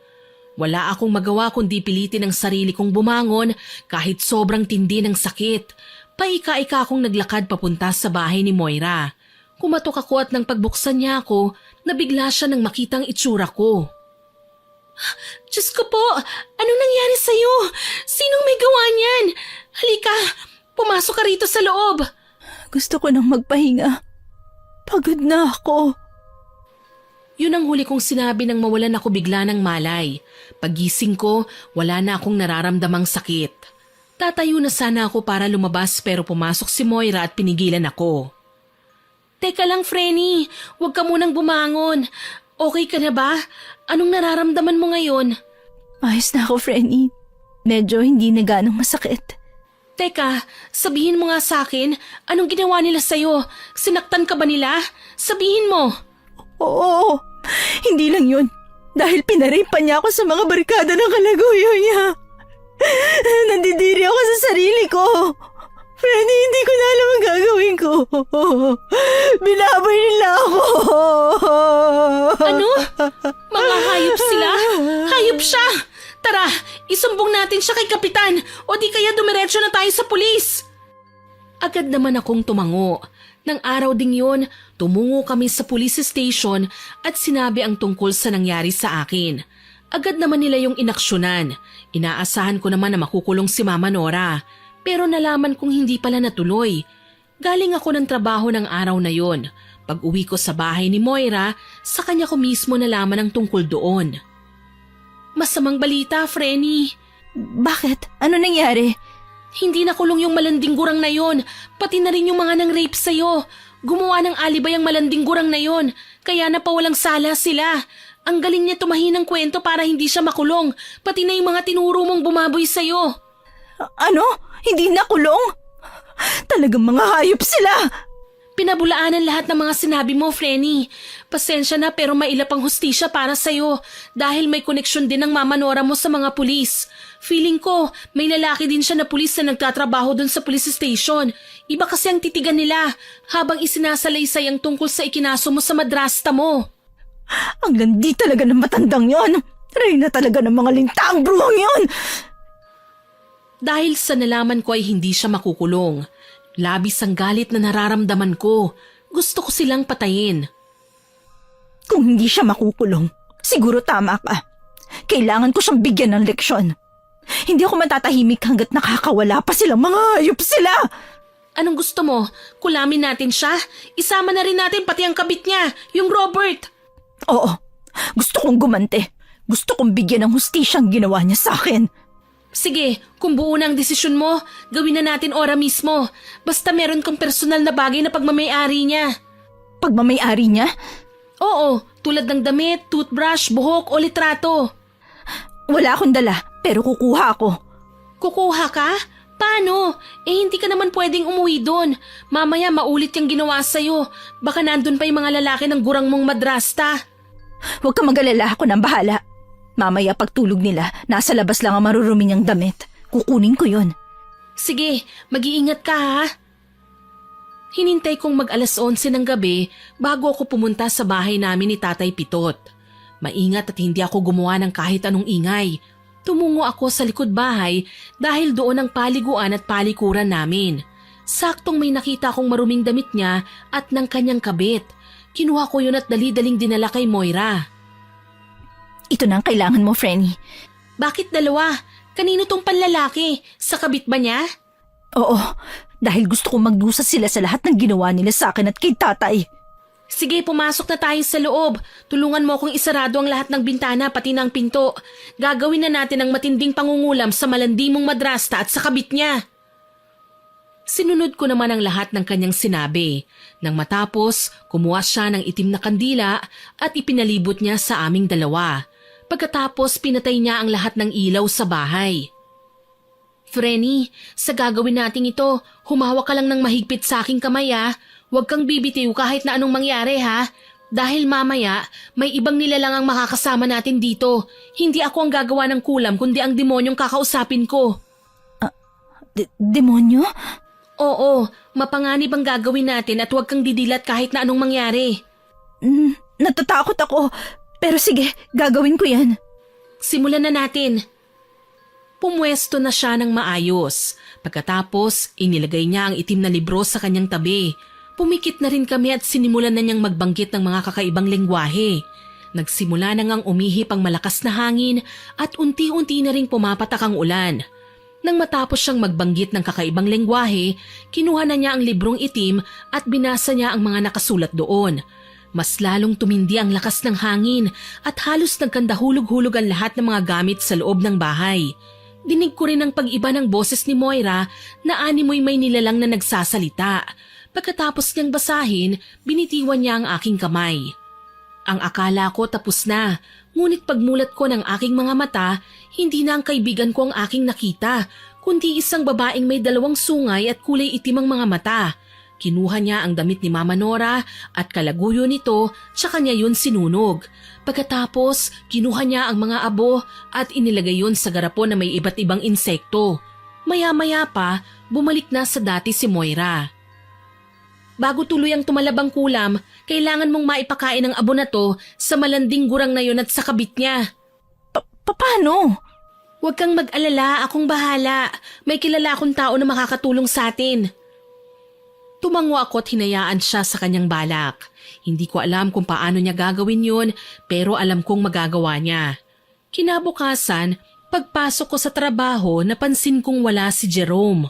Wala akong magawa kundi pilitin ang sarili kong bumangon kahit sobrang tindi ng sakit. Paika-ika akong naglakad papunta sa bahay ni Moira. Kumatok ako at nang pagbuksan niya ako, nabigla siya nang makitang itsura ko. Diyos ko po, anong nangyari sa'yo? Sinong may gawa niyan? Halika, pumasok ka rito sa loob. Gusto ko nang magpahinga. Pagod na ako. Yun ang huli kong sinabi nang mawalan ako bigla ng malay. Paggising ko, wala na akong nararamdamang sakit. Tatayo na sana ako para lumabas pero pumasok si Moira at pinigilan ako. Teka lang, Frenny. Huwag ka munang bumangon. Okay ka na ba? Anong nararamdaman mo ngayon? Ayos na ako, Frenny. Medyo hindi na ganong masakit. Teka, sabihin mo nga sa akin, anong ginawa nila sa'yo? Sinaktan ka ba nila? Sabihin mo. Oo, hindi lang yun. Dahil pinaripan niya ako sa mga barikada ng kalaguyo niya. Nandidiri ako sa sarili ko. Freddy, hindi ko na alam ang gagawin ko. Binaboy nila ako. Ano? Mga hayop sila? Hayop siya! Tara, isumbong natin siya kay Kapitan o di kaya dumiretso na tayo sa pulis. Agad naman akong tumango. Nang araw ding yun, tumungo kami sa police station at sinabi ang tungkol sa nangyari sa akin. Agad naman nila yung inaksyonan. Inaasahan ko naman na makukulong si Mama Nora. Pero nalaman kong hindi pala natuloy. Galing ako ng trabaho ng araw na yon. Pag uwi ko sa bahay ni Moira, sa kanya ko mismo nalaman ang tungkol doon. Masamang balita, Frenny. Bakit? Ano nangyari? Hindi nakulong yung malanding gurang na yon, pati na rin yung mga nang rape sa'yo. Gumawa ng alibay ang malanding gurang na yon, kaya napawalang sala sila. Ang galing niya tumahi ng kwento para hindi siya makulong, pati na yung mga tinuro mong bumaboy sa'yo. Ano? Hindi nakulong? Talagang mga hayop sila! Pinabulaanan lahat ng mga sinabi mo, Frenny. Pasensya na pero mailap ang hustisya para sa'yo dahil may koneksyon din ng Mama Nora mo sa mga pulis. Feeling ko, may lalaki din siya na pulis na nagtatrabaho doon sa police station. Iba kasi ang titigan nila habang isinasalaysay ang tungkol sa ikinaso mo sa madrasta mo. Ang landi talaga ng matandang yon. Reyna talaga ng mga lintaang bruhang yon. Dahil sa nalaman ko ay hindi siya makukulong. Labis ang galit na nararamdaman ko. Gusto ko silang patayin. Kung hindi siya makukulong, siguro tama ka. Kailangan ko siyang bigyan ng leksyon. Hindi ako matatahimik hanggat nakakawala pa silang mga hayop sila. Anong gusto mo? Kulamin natin siya? Isama na rin natin pati ang kabit niya, yung Robert. Oo, gusto kong gumante. Gusto kong bigyan ng hustisyang ginawa niya sa akin. Sige, kung buo na ang desisyon mo, gawin na natin ora mismo. Basta meron kang personal na bagay na pagmamayari niya. Pagmamayari niya? Oo, tulad ng damit, toothbrush, buhok o litrato. Wala akong dala, pero kukuha ako. Kukuha ka? Paano? Hindi ka naman pwedeng umuwi doon. Mamaya maulit yung ginawa sa'yo. Baka nandun pa yung mga lalaki ng gurang mong madrasta. Huwag ka mag-alala, ako nang bahala. Mamaya pagtulog nila, nasa labas lang ang marurumi niyang damit. Kukunin ko yon. Sige, mag-iingat ka ha. Hinintay kong mag-alas 11 ng gabi bago ako pumunta sa bahay namin ni Tatay Pitot. Maingat at hindi ako gumawa ng kahit anong ingay. Tumungo ako sa likod bahay dahil doon ang paliguan at palikuran namin. Saktong may nakita akong maruming damit niya at ng kanyang kabit. Kinuha ko yun at dali-daling dinala kay Moira. Ito na ang kailangan mo, Frenny. Bakit dalawa? Kanino tong panlalaki? Sa kabit ba niya? Oo, dahil gusto kong magdusa sila sa lahat ng ginawa nila sa akin at kay tatay. Sige, pumasok na tayo sa loob. Tulungan mo akong isarado ang lahat ng bintana pati ng pinto. Gagawin na natin ang matinding pangungulam sa malandi mong madrasta at sa kabit niya. Sinunod ko naman ang lahat ng kanyang sinabi. Nang matapos, kumuha siya ng itim na kandila at ipinalibot niya sa aming dalawa. Pagkatapos, pinatay niya ang lahat ng ilaw sa bahay. Frenny, sa gagawin nating ito, humawak ka lang ng mahigpit sa aking kamay ha. Huwag kang bibitiw kahit na anong mangyari ha. Dahil mamaya, may ibang nilalang ang makakasama natin dito. Hindi ako ang gagawa ng kulam kundi ang demonyong kakausapin ko. Demonyo? Oo, mapanganib ang gagawin natin at huwag kang didilat kahit na anong mangyari. Natatakot ako. Pero sige, gagawin ko yan. Simulan na natin. Pumwesto na siya ng maayos. Pagkatapos, inilagay niya ang itim na libro sa kanyang tabi. Pumikit na rin kami at sinimulan na niyang magbanggit ng mga kakaibang lengguwahe. Nagsimula na ngang umihip ang malakas na hangin at unti-unti na ring pumapatak ang ulan. Nang matapos siyang magbanggit ng kakaibang lengguwahe, kinuha na niya ang librong itim at binasa niya ang mga nakasulat doon. Mas lalong tumindi ang lakas ng hangin at halos nagkandahulog-hulog ang lahat ng mga gamit sa loob ng bahay. Dinig ko rin ang pag-iba ng boses ni Moira na animoy may nilalang na nagsasalita. Pagkatapos niyang basahin, binitiwan niya ang aking kamay. Ang akala ko tapos na, ngunit pagmulat ko ng aking mga mata, hindi na ang kaibigan ko ang aking nakita, kundi isang babaeng may dalawang sungay at kulay itim ang mga mata. Kinuha niya ang damit ni Mama Nora at kalaguyo nito, tsaka niya yun sinunog. Pagkatapos, kinuha niya ang mga abo at inilagay yun sa garapon na may iba't ibang insekto. Maya-maya pa, bumalik na sa dati si Moira. Bago tuluyang tumalabang kulam, kailangan mong maipakain ang abo na to sa malanding gurang na yun at sa kabit niya. Paano? Huwag kang mag-alala, akong bahala. May kilala akong tao na makakatulong sa atin. Tumango ako at hinayaan siya sa kanyang balak. Hindi ko alam kung paano niya gagawin yun, pero alam kong magagawa niya. Kinabukasan, pagpasok ko sa trabaho, napansin kong wala si Jerome.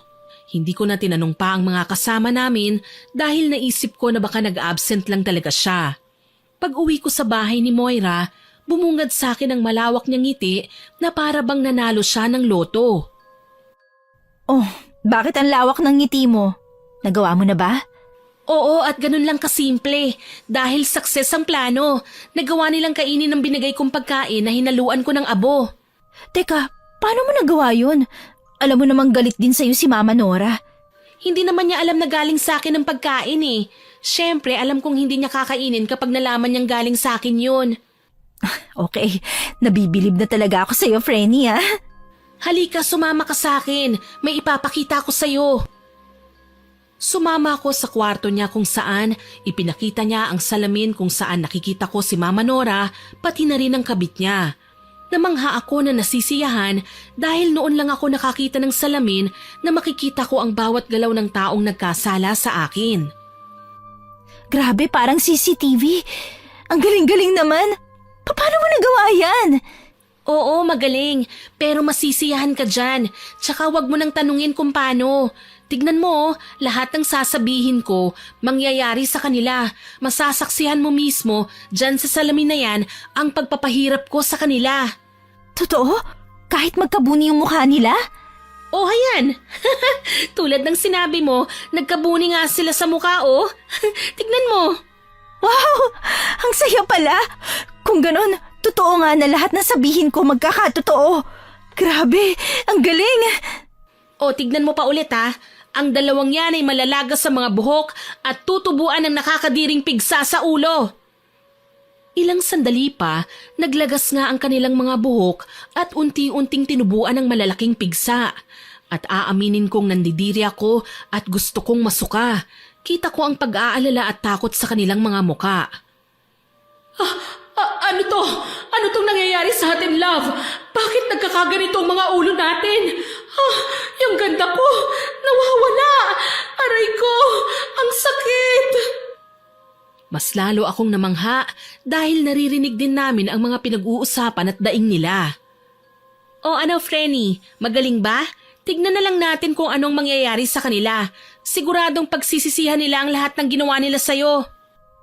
Hindi ko na tinanong pa ang mga kasama namin dahil naisip ko na baka nag-absent lang talaga siya. Pag-uwi ko sa bahay ni Moira, bumungad sa akin ang malawak niyang ngiti na para bang nanalo siya ng loto. Oh, bakit ang lawak ng ngiti mo? Nagawa mo na ba? Oo, at ganun lang kasimple. Dahil success ang plano. Nagawa nilang kainin ng binigay kong pagkain na hinaluan ko ng abo. Teka, paano mo nagawa yun? Alam mo namang galit din sa'yo si Mama Nora. Hindi naman niya alam na galing sa akin ang pagkain eh. Siyempre, alam kong hindi niya kakainin kapag nalaman niyang galing sa akin yun. Okay, nabibilib na talaga ako sa'yo, Frenny, ha? Halika, sumama ka sa akin. May ipapakita ko sa'yo. Sumama ako sa kwarto niya kung saan ipinakita niya ang salamin kung saan nakikita ko si Mama Nora pati na rin ang kabit niya. Namangha ako na nasisiyahan dahil noon lang ako nakakita ng salamin na makikita ko ang bawat galaw ng taong nagkasala sa akin. Grabe, parang CCTV. Ang galing-galing naman. Paano mo nagawa yan? Oo, magaling. Pero masisiyahan ka dyan. Tsaka wag mo nang tanungin kung paano. Tignan mo, lahat ng sasabihin ko, mangyayari sa kanila. Masasaksihan mo mismo, dyan sa salamin na yan, ang pagpapahirap ko sa kanila. Totoo? Kahit magkabuni yung mukha nila? Oh, ayan. Tulad ng sinabi mo, nagkabuni nga sila sa mukha, oh. Tignan mo. Wow! Ang saya pala! Kung ganon, totoo nga na lahat ng sabihin ko magkakatotoo. Grabe! Ang galing! O, tignan mo pa ulit ha. Ang dalawang yan ay malalagas sa mga buhok at tutubuan ng nakakadiring pigsa sa ulo. Ilang sandali pa, naglagas nga ang kanilang mga buhok at unti-unting tinubuan ng malalaking pigsa. At aaminin kong nandidiri ako at gusto kong masuka. Kita ko ang pag-aalala at takot sa kanilang mga muka. Ano to? Ano tong nangyayari sa atin, love? Bakit nagkakaganito ang mga ulo natin? Yung ganda ko, nawawala. Aray ko, ang sakit. Mas lalo akong namangha dahil naririnig din namin ang mga pinag-uusapan at daing nila. O ano, Frenny, magaling ba? Tignan na lang natin kung anong mangyayari sa kanila. Siguradong pagsisisihan nila ang lahat ng ginawa nila sa'yo.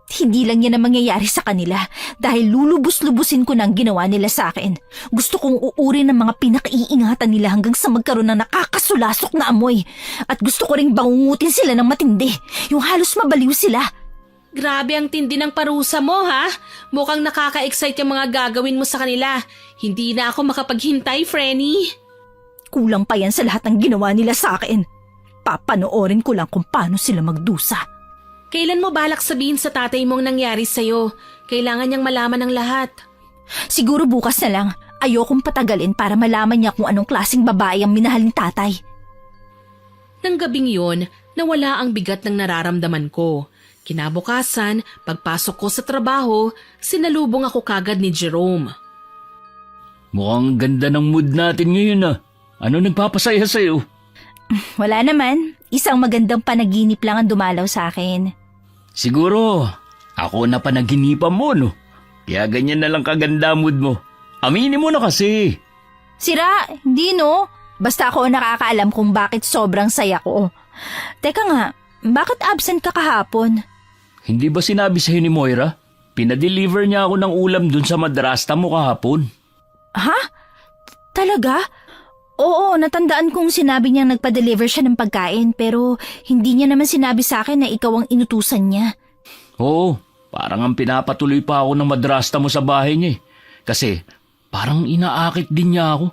Hindi lang yan ang mangyayari sa kanila dahil lulubos-lubusin ko na ang ginawa nila sa akin. Gusto kong uurin ng mga pinakaiingatan nila hanggang sa magkaroon ng nakakasulasok na amoy. At gusto ko ring bangungutin sila ng matindi, yung halos mabaliw sila. Grabe ang tindi ng parusa mo, ha? Mukhang nakaka-excite yung mga gagawin mo sa kanila. Hindi na ako makapaghintay, Frenny. Kulang pa yan sa lahat ng ginawa nila sa akin. Papanoorin ko lang kung paano sila magdusa. Kailan mo balak sabihin sa tatay mong nangyari sa'yo? Kailangan niyang malaman ang lahat. Siguro bukas na lang. Ayokong patagalin para malaman niya kung anong klaseng babae ang minahal ni tatay. Nang gabing yun, nawala ang bigat ng nararamdaman ko. Kinabukasan, pagpasok ko sa trabaho, sinalubong ako kagad ni Jerome. Mukhang ganda ng mood natin ngayon ah. Ano nagpapasaya sa'yo? Wala naman. Isang magandang panaginip lang ang dumalaw sa akin. Siguro, ako na panaginipan mo no. Kaya ganyan na lang kaganda mood mo. Aminin mo na kasi. Sira, hindi no. Basta ako nakakaalam kung bakit sobrang saya ko. Teka nga, bakit absent ka kahapon? Hindi ba sinabi sa'yo ni Moira? Pinadeliver niya ako ng ulam dun sa madrasta mo kahapon. Ha? Talaga? Oo, natandaan kong sinabi niyang nagpa-deliver siya ng pagkain pero hindi niya naman sinabi sa akin na ikaw ang inutusan niya. Oo, parang ang pinapatuloy pa ako ng madrasta mo sa bahay niya eh. Kasi parang inaakit din niya ako.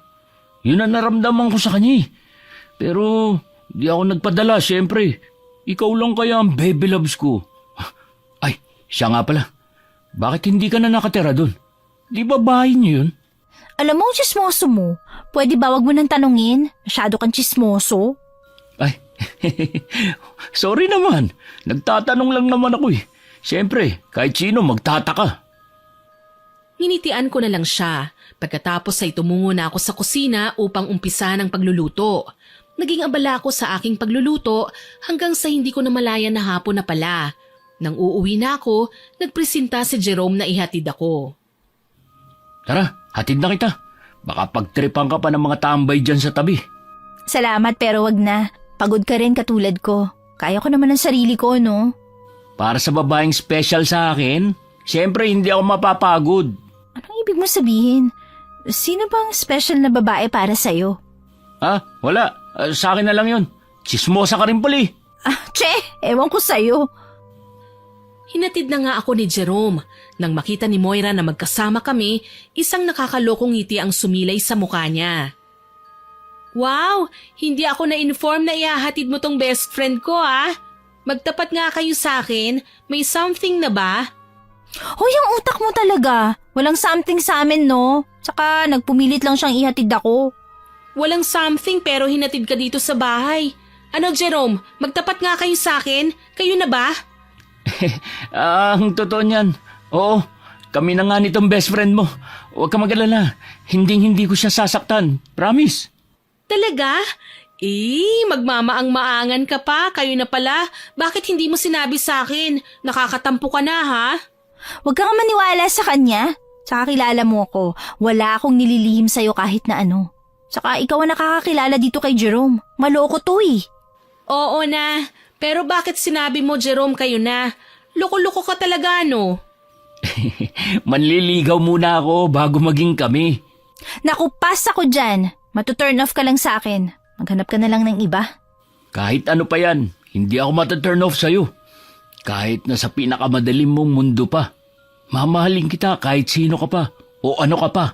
Yun ang naramdaman ko sa kanya eh. Pero di ako nagpadala syempre. Ikaw lang kaya ang baby loves ko. Ay, siya nga pala. Bakit hindi ka na nakatira dun? Di ba bahay niyo yun? Alam mo, chismoso mo. Pwede ba wag mo nang tanungin? Masyado kang chismoso. Ay, sorry naman. Nagtatanong lang naman ako eh. Siyempre, kahit sino magtataka. Nginitian ko na lang siya. Pagkatapos ay tumungo na ako sa kusina upang umpisahan ang pagluluto. Naging abala ako sa aking pagluluto hanggang sa hindi ko namalayan na hapon na pala. Nang uuwi na ako, nagpresenta si Jerome na ihatid ako. Tara, hatid na kita. Baka pagtripan ka pa ng mga tambay dyan sa tabi. Salamat pero wag na. Pagod ka rin katulad ko. Kaya ko naman ang sarili ko, no? Para sa babaeng special sa akin, siyempre hindi ako mapapagod. Anong ibig mo sabihin? Sino bang special na babae para sa'yo? Wala. Sa akin na lang yun. Chismosa ka rin pala eh. Ewan ko sa'yo. Hinatid na nga ako ni Jerome. Nang makita ni Moira na magkasama kami, isang nakakalokong ngiti ang sumilay sa mukha niya. Wow! Hindi ako na-inform na ihahatid mo tong best friend ko Magtapat nga kayo sa akin. May something na ba? Hoy, ang utak mo talaga. Walang something sa amin, no? Tsaka nagpumilit lang siyang ihatid ako. Walang something pero hinatid ka dito sa bahay. Ano Jerome, magtapat nga kayo sa akin? Kayo na ba? Ang totoo niyan. Oo, kami na nga nitong best friend mo. Huwag ka mag-alala. Hindi ko siya sasaktan. Promise. Talaga? Magmamaang-maangan ka pa. Kayo na pala. Bakit hindi mo sinabi sa akin? Nakakatampo ka na, ha? Huwag kang maniwala sa kanya. Tsaka kilala mo ako, wala akong nililihim sa'yo kahit na ano. Tsaka ikaw ang nakakakilala dito kay Jerome. Maloko to eh. Oo na, pero bakit sinabi mo Jerome kayo na? Loko-loko ka talaga no? Manliligaw muna ako bago maging kami. Naku, pass ako dyan. Matuturn off ka lang sa akin. Maghanap ka na lang ng iba. Kahit ano pa yan, hindi ako mataturn off sa'yo. Kahit na sa pinakamadalim mong mundo pa. Mamahalin kita kahit sino ka pa o ano ka pa.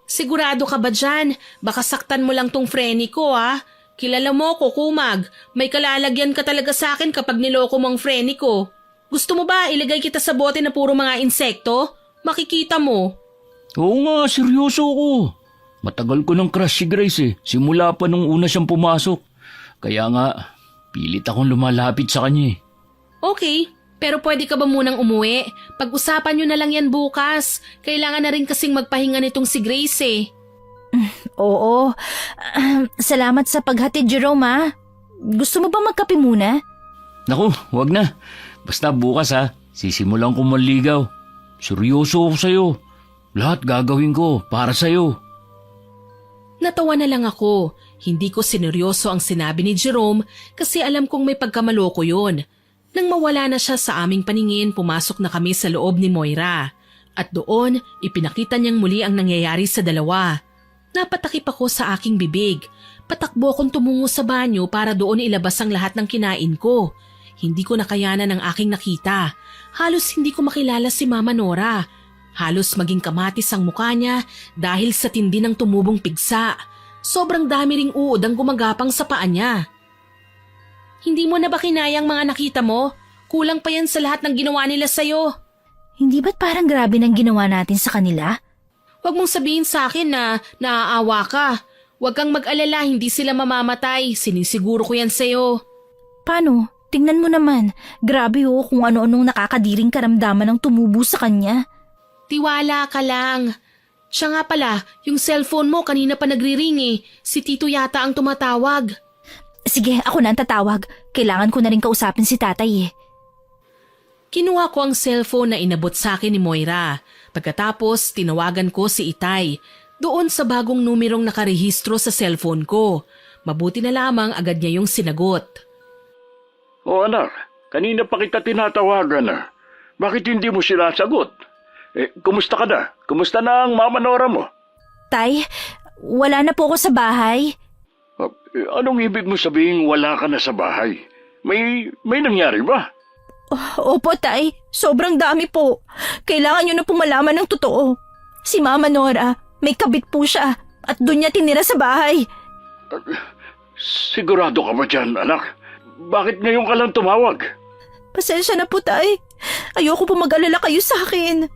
Sigurado ka ba dyan? Baka saktan mo lang tong freni ko ha? Kilala mo ko, Kumag. May kalalagyan ka talaga sa akin kapag niloko mong freni ko. Gusto mo ba ilagay kita sa bote na puro mga insekto? Makikita mo. Oo nga, seryoso ako. Matagal ko ng crush si Grace eh. Simula pa nung una siyang pumasok. Kaya nga, pilit akong lumalapit sa kanya eh. Okay, pero pwede ka ba munang umuwi? Pag-usapan nyo na lang yan bukas. Kailangan na rin kasing magpahinga nitong si Grace eh. Oo. Salamat sa paghatid, Jerome ha. Gusto mo ba magkape muna? Naku, wag na. Basta bukas ha, sisimulan ko manligaw. Seryoso ako sa'yo. Lahat gagawin ko para sa'yo. Natawa na lang ako. Hindi ko sineryoso ang sinabi ni Jerome kasi alam kong may pagkamaloko yun. Nang mawala na siya sa aming paningin, pumasok na kami sa loob ni Moira. At doon, ipinakita niyang muli ang nangyayari sa dalawa. Napatakip ako sa aking bibig. Patakbo akong tumungo sa banyo para doon ilabas ang lahat ng kinain ko. Hindi ko nakayanan ang aking nakita. Halos hindi ko makilala si Mama Nora. Halos maging kamatis ang mukha niya dahil sa tindi ng tumubong pigsa. Sobrang dami ring uod ang gumagapang sa paa niya. Hindi mo na ba kinayang mga nakita mo? Kulang pa yan sa lahat ng ginawa nila sa'yo. Hindi ba't parang grabe nang ginawa natin sa kanila? Huwag mong sabihin sa akin na naaawa ka. Huwag kang mag-alala, hindi sila mamamatay. Sinisiguro ko yan sa'yo. Paano? Tingnan mo naman. Grabe kung ano-anong nakakadiring karamdaman ng tumubo sa kanya. Tiwala ka lang. Siya nga pala, yung cellphone mo kanina pa nagri-ring eh. Si Tito yata ang tumatawag. Sige, ako na ang tatawag. Kailangan ko na rin kausapin si tatay eh. Kinuha ko ang cellphone na inabot sa akin ni Moira. Pagkatapos, tinawagan ko si Itay. Doon sa bagong numerong nakarehistro sa cellphone ko. Mabuti na lamang agad niya yung sinagot. O anak, kanina pa kita tinatawagan na. Bakit hindi mo sila sagot? Kumusta ka na? Kumusta na ang Mama Nora mo? Tay, wala na po ako sa bahay. Anong ibig mo sabihin wala ka na sa bahay? May nangyari ba? Opo, Tay. Sobrang dami po. Kailangan nyo na po malaman ng totoo. Si Mama Nora, may kabit po siya at doon niya tinira sa bahay. Sigurado ka ba dyan, anak? Bakit ngayon ka lang tumawag? Pasensya na po, Tay. Ayoko po mag-alala kayo sa akin.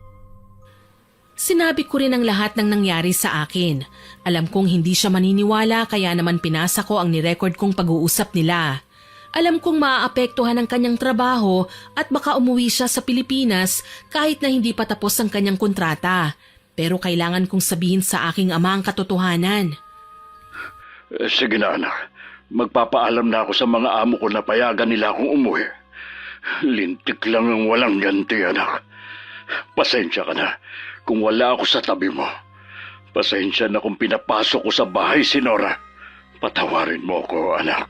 Sinabi ko rin ang lahat ng nangyari sa akin. Alam kong hindi siya maniniwala kaya naman pinasa ko ang nirecord kong pag-uusap nila. Alam kong maaapektuhan ang kanyang trabaho at baka umuwi siya sa Pilipinas kahit na hindi pa tapos ang kanyang kontrata. Pero kailangan kong sabihin sa aking ama ang katotohanan. Sige na, anak. Magpapaalam na ako sa mga amo ko na payagan nila akong umuwi. Lintik lang ang walang ganti, anak. Pasensya ka na kung wala ako sa tabi mo. Pasensya na kung pinapasok ko sa bahay si Nora. Patawarin mo ko, anak.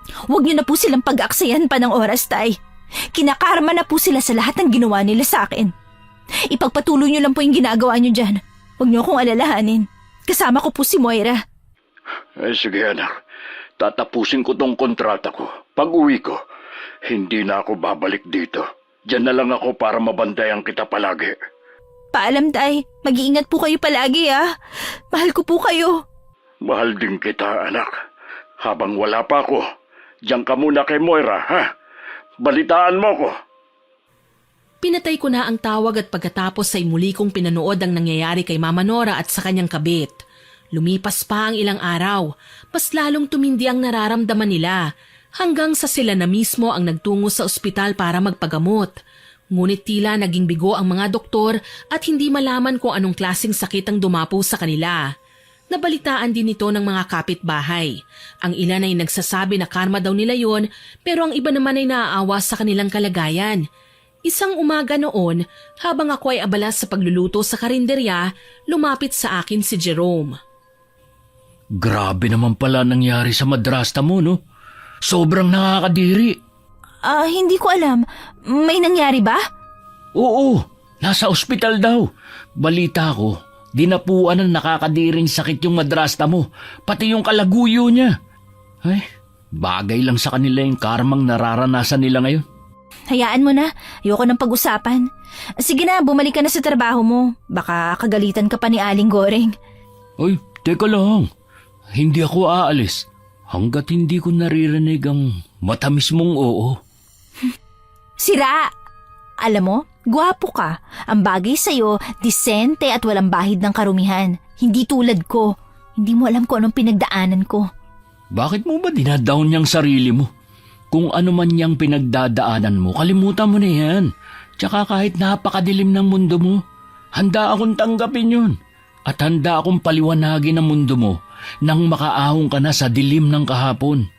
Huwag niyo na po silang pag-aaksayan pa ng oras, Tay. Kinakarma na po sila sa lahat ng ginawa nila sa akin. Ipagpatuloy niyo lang po yung ginagawa niyo dyan. Huwag niyo akong alalahanin. Kasama ko po si Moira. Sige, anak. Tatapusin ko tong kontrata ko. Pag-uwi ko, hindi na ako babalik dito. Diyan na lang ako para mabantayan kita palagi. Paalam, Tay. Mag-iingat po kayo palagi, ah. Mahal ko po kayo. Mahal din kita, anak. Habang wala pa ako, diyan ka muna kay Moira, ha? Balitaan mo ko. Pinatay ko na ang tawag at pagkatapos ay muli kong pinanood ang nangyayari kay Mama Nora at sa kanyang kabit. Lumipas pa ang ilang araw, mas lalong tumindi ang nararamdaman nila hanggang sa sila na mismo ang nagtungo sa ospital para magpagamot. Ngunit tila naging bigo ang mga doktor at hindi malaman kung anong klaseng sakit ang dumapo sa kanila. Nabalitaan din ito ng mga kapitbahay. Ang ilan ay nagsasabi na karma daw nila yon pero ang iba naman ay naaawa sa kanilang kalagayan. Isang umaga noon, habang ako ay abala sa pagluluto sa karinderya, lumapit sa akin si Jerome. Grabe naman pala nangyari sa madrasta mo, no? Sobrang nakakadiri. Hindi ko alam. May nangyari ba? Oo, nasa ospital daw. Balita ko, dinapuan ng nakakadiring sakit yung madrasta mo, pati yung kalaguyo niya. Ay, bagay lang sa kanila yung karmang nararanasan nila ngayon. Hayaan mo na. Ayoko ng pag-usapan. Sige na, bumalik ka na sa trabaho mo. Baka kagalitan ka pa ni Aling Goreng. Ay, teka lang. Hindi ako aalis hanggat hindi ko naririnig ang matamis mong oo. Sira! Alam mo, gwapo ka. Ang bagay sa'yo, disente at walang bahid ng karumihan. Hindi tulad ko. Hindi mo alam kung anong pinagdaanan ko. Bakit mo ba dinadown niyang sarili mo? Kung ano man niyang pinagdadaanan mo, kalimutan mo na yan. Tsaka kahit napakadilim ng mundo mo, handa akong tanggapin yun. At handa akong paliwanagin ang mundo mo nang makaahon ka na sa dilim ng kahapon.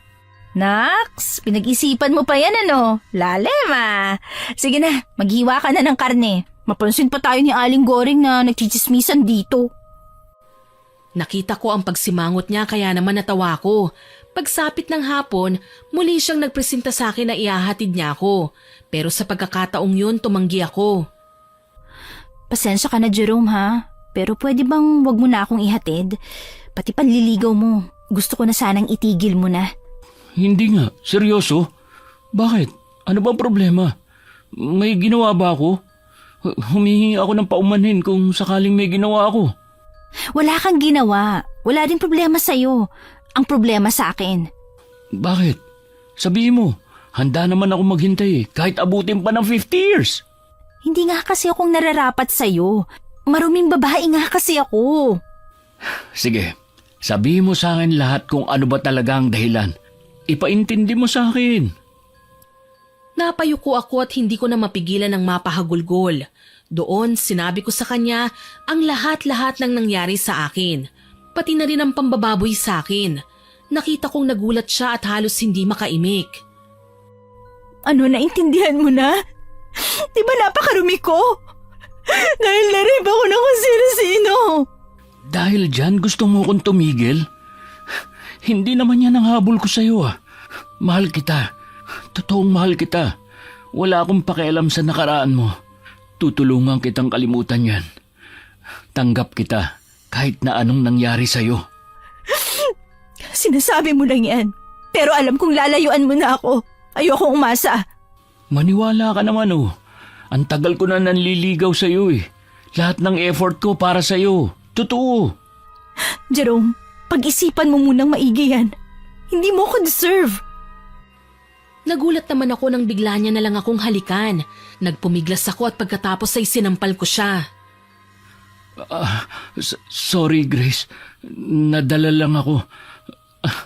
Naks, pinag-isipan mo pa yan ano? Lalim ah. Sige na, maghiwa ka na ng karne. Mapansin pa tayo ni Aling Goreng na nagchichismisan dito. Nakita ko ang pagsimangot niya kaya naman natawa ko. Pagsapit ng hapon, muli siyang nagpresenta sa akin na ihahatid niya ako. Pero sa pagkakataong yun, tumanggi ako. Pasensya ka na Jerome ha. Pero pwede bang wag mo na akong ihatid? Pati panliligaw mo. Gusto ko na sanang itigil mo na. Hindi nga, seryoso? Bakit? Ano bang problema? May ginawa ba ako? Humihingi ako ng paumanhin kung sakaling may ginawa ako. Wala kang ginawa. Wala din problema sa'yo. Ang problema sa akin. Bakit? Sabihin mo, handa naman ako maghintay kahit abutin pa ng 50 years. Hindi nga kasi akong nararapat sa'yo. Maruming babae nga kasi ako. Sige, sabihin mo sa akin lahat kung ano ba talaga ang dahilan. Ipaintindi mo sa akin. Napayuko ako at hindi ko na mapigilan ng mapahagulgol. Doon, sinabi ko sa kanya ang lahat-lahat ng nangyari sa akin. Pati na rin ang pambababoy sa akin. Nakita kong nagulat siya at halos hindi makaimik. Ano, naintindihan mo na? Di ba napakarumi ko? Dahil narib ako ng kung sino-sino. Dahil dyan gusto mo akong tumigil? Hindi naman yan ang habol ko sa'yo ah. Mahal kita. Totoong mahal kita. Wala akong pakialam sa nakaraan mo. Tutulungan kitang kalimutan yan. Tanggap kita kahit na anong nangyari sa'yo. Sinasabi mo lang yan. Pero alam kong lalayuan mo na ako. Ayokong umasa. Maniwala ka naman oh. Ang tagal ko na nanliligaw sa'yo eh. Lahat ng effort ko para sa'yo. Totoo. Jerome, pag-isipan mo munang maigi yan. Hindi mo ko deserve. Nagulat naman ako nang bigla niya na lang akong halikan. Nagpumiglas ako at pagkatapos ay sinampal ko siya. Sorry Grace. Nadala lang ako.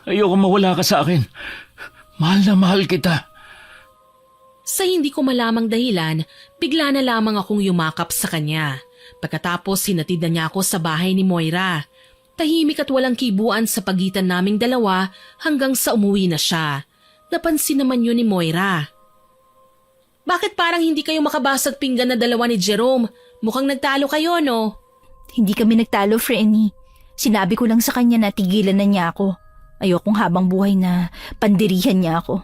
Ayoko mawala ka sa akin. Mahal na mahal kita. Sa hindi ko malamang dahilan, bigla na lamang akong yumakap sa kanya. Pagkatapos hinatid na niya ako sa bahay ni Moira. Tahimik at walang kibuan sa pagitan naming dalawa hanggang sa umuwi na siya. Napansin naman yun ni Moira. Bakit parang hindi kayo makabasag pinggan na dalawa ni Jerome? Mukhang nagtalo kayo, no? Hindi kami nagtalo, Frenny. Sinabi ko lang sa kanya na tigilan na niya ako. Ayokong habang buhay na pandirihan niya ako.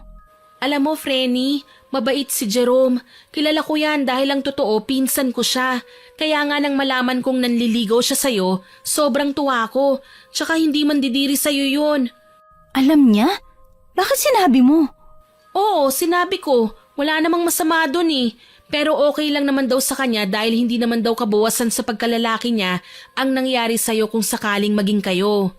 Alam mo, Frenny, mabait si Jerome. Kilala ko yan dahil ang totoo, pinsan ko siya. Kaya nga nang malaman kong nanliligaw siya sa'yo, sobrang tuwa ko. Tsaka hindi man didiri sa'yo yun. Alam niya? Bakit sinabi mo? Oo, sinabi ko. Wala namang masama dun eh. Pero okay lang naman daw sa kanya dahil hindi naman daw kabawasan sa pagkalalaki niya ang nangyari sa'yo kung sakaling maging kayo.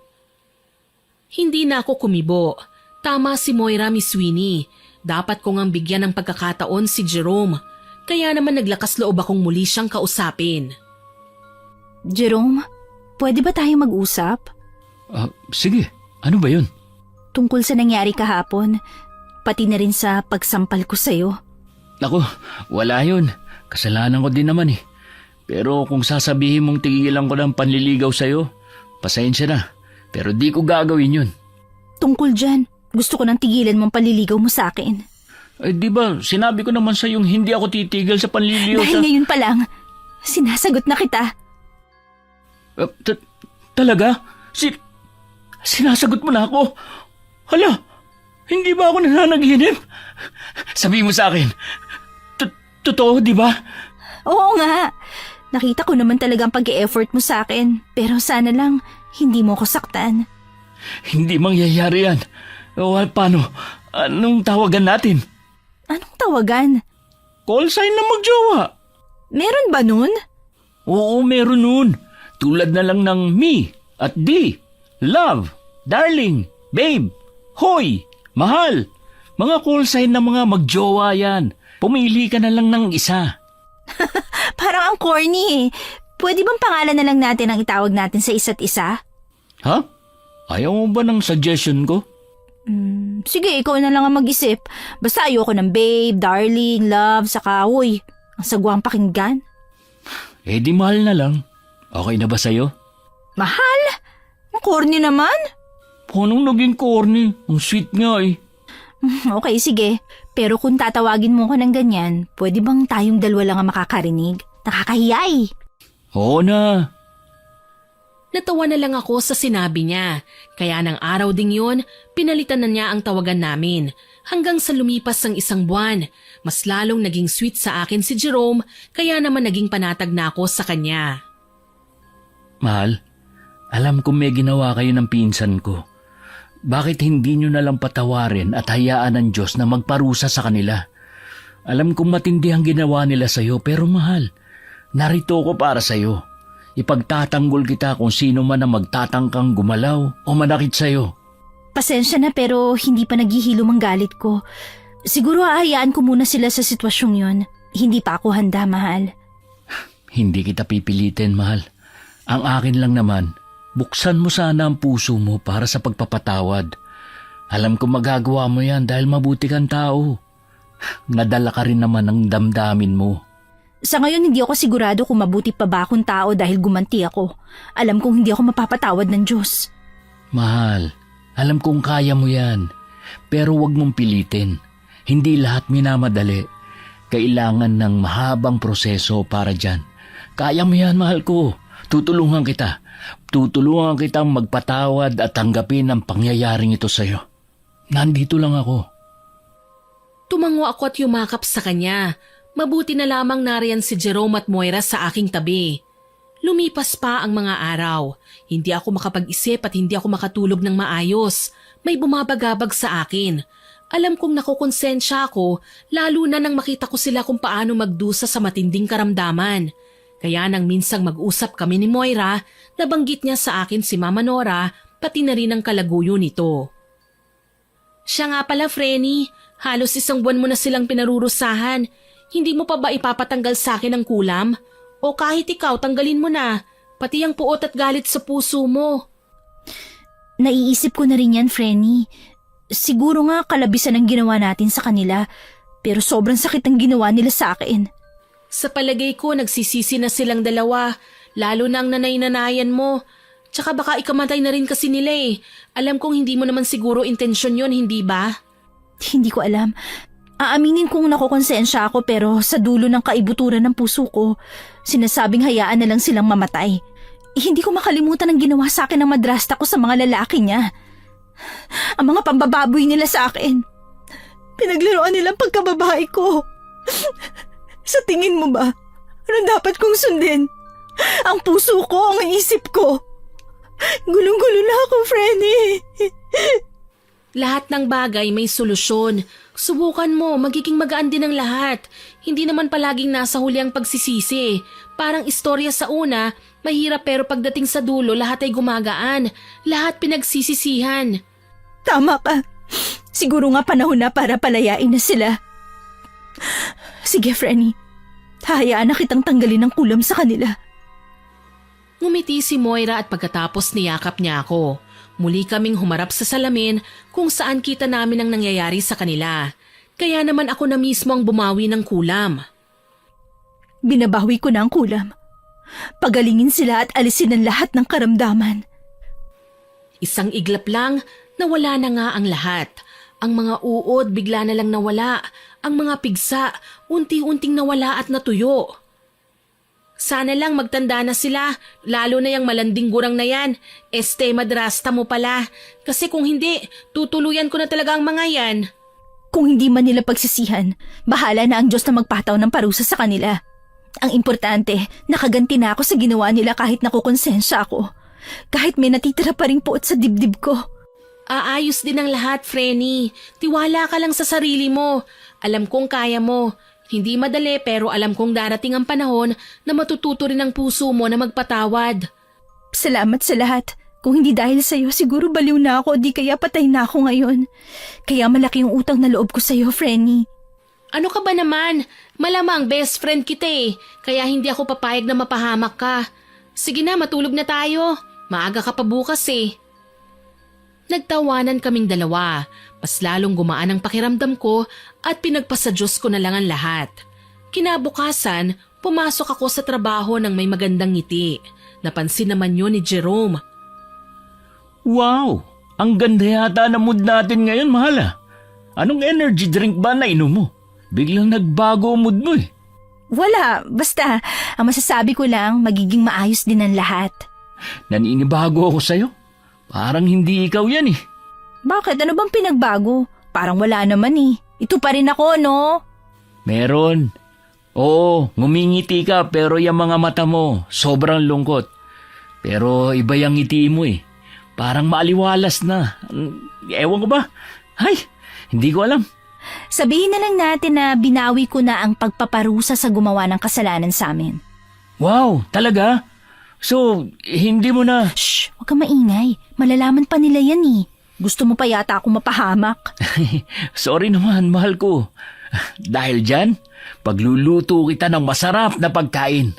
Hindi na ako kumibo. Tama si Moira, Miss Winnie. Dapat ko ngang bigyan ng pagkakataon si Jerome. Kaya naman naglakas loob akong muli siyang kausapin. Jerome, pwede ba tayo mag-usap? Sige, ano ba yun? Tungkol sa nangyari kahapon, pati na rin sa pagsampal ko sa'yo. Naku, wala yun. Kasalanan ko din naman eh. Pero kung sasabihin mong tigilan ko ng panliligaw sa'yo, pasensya na. Pero di ko gagawin yun. Tungkol dyan, gusto ko nang tigilan mong paliligaw mo sa akin. Eh, di ba, sinabi ko naman sa yung hindi ako titigil sa panliliw Dahil sa... ngayon pa lang, sinasagot na kita. Talaga? Sinasagot mo na ako? Hala, hindi ba ako nananaginip? Sabi mo sa akin, totoo, di ba? Oo nga. Nakita ko naman talagang pag-e-effort mo sa akin. Pero sana lang, hindi mo ko saktan. Hindi mangyayari yan. O, paano? Anong tawagan natin? Anong tawagan? Call sign na magjowa. Meron ba nun? Oo, meron nun. Tulad na lang ng me at di, love, darling, babe, hoy, mahal. Mga call sign na mga magjowa yan. Pumili ka na lang ng isa. Parang ang corny eh. Pwede bang pangalan na lang natin ang itawag natin sa isa't isa? Ha? Ayaw mo ba ng suggestion ko? Sige, ikaw na lang ang mag-isip. Basta ayoko ng babe, darling, love, saka uy. Ang sagwang pakinggan. Eh di mahal na lang. Okay na ba sa'yo? Mahal? Ang corny naman. Anong naging corny? Ang sweet nga eh. Okay, sige. Pero kung tatawagin mo ko ng ganyan, pwede bang tayong dalawa lang ang makakarinig? Nakakahiya eh. Oo na. Natawa na lang ako sa sinabi niya. Kaya ng araw ding yun, pinalitan na niya ang tawagan namin. Hanggang sa lumipas ang isang buwan, mas lalong naging sweet sa akin si Jerome, kaya naman naging panatag na ako sa kanya. Mahal, alam kong may ginawa kayo ng pinsan ko. Bakit hindi nyo nalang patawarin at hayaan ng Diyos na magparusa sa kanila? Alam kong matindi ang ginawa nila sa'yo, pero mahal, narito ko para sa'yo. Ipagtatanggol kita kung sino man ang magtatangkang gumalaw o manakit sa'yo. Pasensya na pero hindi pa naghihilom ang galit ko. Siguro ahayaan ko muna sila sa sitwasyong yon. Hindi pa ako handa, mahal. Hindi kita pipilitin, mahal. Ang akin lang naman, buksan mo sana ang puso mo para sa pagpapatawad. Alam ko magagawa mo yan dahil mabuti kang tao. Nadala ka rin naman ng damdamin mo. Sa ngayon hindi ako sigurado kung mabuti pa ba akong tao dahil gumanti ako. Alam kong hindi ako mapapatawad ng Diyos. Mahal, alam kong kaya mo yan. Pero wag mong pilitin. Hindi lahat minamadali. Kailangan ng mahabang proseso para dyan. Kaya mo yan, mahal ko. Tutulungan kita. Tutulungan kitang magpatawad at tanggapin ang pangyayaring ito sa'yo. Nandito lang ako. Tumango ako at yumakap sa kanya. Mabuti na lamang nariyan si Jerome at Moira sa aking tabi. Lumipas pa ang mga araw. Hindi ako makapag-isip at hindi ako makatulog ng maayos. May bumabagabag sa akin. Alam kong nakukonsensya ako, lalo na nang makita ko sila kung paano magdusa sa matinding karamdaman. Kaya nang minsang mag-usap kami ni Moira, nabanggit niya sa akin si Mama Nora, pati na rin ang kalaguyo nito. Siya nga pala, Frenny, halos 1 buwan mo na silang pinarurusahan. Hindi mo pa ba ipapatanggal sa akin ang kulam? O kahit ikaw, tanggalin mo na, pati ang puot at galit sa puso mo. Naiisip ko na rin yan, Frenny. Siguro nga kalabisan ang ginawa natin sa kanila, pero sobrang sakit ang ginawa nila sa akin. Sa palagay ko, nagsisisi na silang dalawa, lalo na ang nanay-nanayan mo. Tsaka baka ikamatay na rin kasi nila eh. Alam kong hindi mo naman siguro intensyon yon, hindi ba? Hindi ko alam. Aaminin kong nakukonsensya ako pero sa dulo ng kaibuturan ng puso ko, sinasabing hayaan na lang silang mamatay. Hindi ko makalimutan ang ginawa sa akin ng madrasta ko sa mga lalaki niya. Ang mga pambababoy nila sa akin. Pinaglaruan nilang pagkababae ko. Sa tingin mo ba, ano dapat kong sundin? Ang puso ko, ang isip ko. Gulong-gulo na ako, Frenny. Lahat ng bagay may solusyon. Subukan mo, magiging magaan din ang lahat. Hindi naman palaging nasa huli ang pagsisisi. Parang istorya sa una, mahirap pero pagdating sa dulo lahat ay gumagaan. Lahat pinagsisisihan. Tama ka. Siguro nga panahon na para palayain na sila. Sige, Frenny. Hayaan na kitang tanggalin ang kulam sa kanila. Ngumiti si Moira at pagkatapos niyakap niya ako. Muli kaming humarap sa salamin kung saan kita namin ang nangyayari sa kanila. Kaya naman ako na mismo ang bumawi ng kulam. Binabawi ko na ang kulam. Pagalingin sila at alisin ang lahat ng karamdaman. Isang iglap lang, nawala na nga ang lahat. Ang mga uod bigla na lang nawala Ang mga pigsa, unti-unting nawala at natuyo. Sana lang magtanda na sila, lalo na yung malanding gurang na yan. Madrasta mo pala. Kasi kung hindi, tutuluyan ko na talaga ang mga yan. Kung hindi man nila pagsisihan, bahala na ang Diyos na magpataw ng parusa sa kanila. Ang importante, nakaganti na ako sa ginawa nila kahit nakukonsensya ako. Kahit may natitira pa ring puot sa dibdib ko. Aayos din ang lahat, Frenny. Tiwala ka lang sa sarili mo. Alam kong kaya mo. Hindi madali pero alam kong darating ang panahon na matututo rin ang puso mo na magpatawad. Salamat sa lahat. Kung hindi dahil sa'yo, siguro baliw na ako o di kaya patay na ako ngayon. Kaya malaki yung utang na loob ko sa'yo, Frenny. Ano ka ba naman? Malamang best friend kita eh. Kaya hindi ako papayag na mapahamak ka. Sige na, matulog na tayo. Maaga ka pa bukas eh. Nagtawanan kaming dalawa. Mas lalong gumaan ang pakiramdam ko at pinagpasa Diyos ko na lang ang lahat. Kinabukasan, pumasok ako sa trabaho ng may magandang ngiti. Napansin naman yun ni Jerome. Wow! Ang ganda yata ng mood natin ngayon, mahal ah. Anong energy drink ba na inom mo? Biglang nagbago ang mood mo eh. Wala, basta ang masasabi ko lang magiging maayos din ang lahat. Naninibago ako sa'yo. Parang hindi ikaw yan eh. Bakit? Ano bang pinagbago? Parang wala naman eh. Ito pa rin ako, no? Meron. Oo, ngumingiti ka pero yung mga mata mo, sobrang lungkot. Pero iba yung ngiti mo eh. Parang maaliwalas na. Ewan ko ba? Ay, hindi ko alam. Sabihin na lang natin na binawi ko na ang pagpaparusa sa gumawa ng kasalanan sa amin. Wow, talaga? So, hindi mo na... Shh! Huwag kang maingay. Malalaman pa nila yan eh. Gusto mo pa yata akong mapahamak. Sorry naman, mahal ko. Dahil dyan, pagluluto kita ng masarap na pagkain.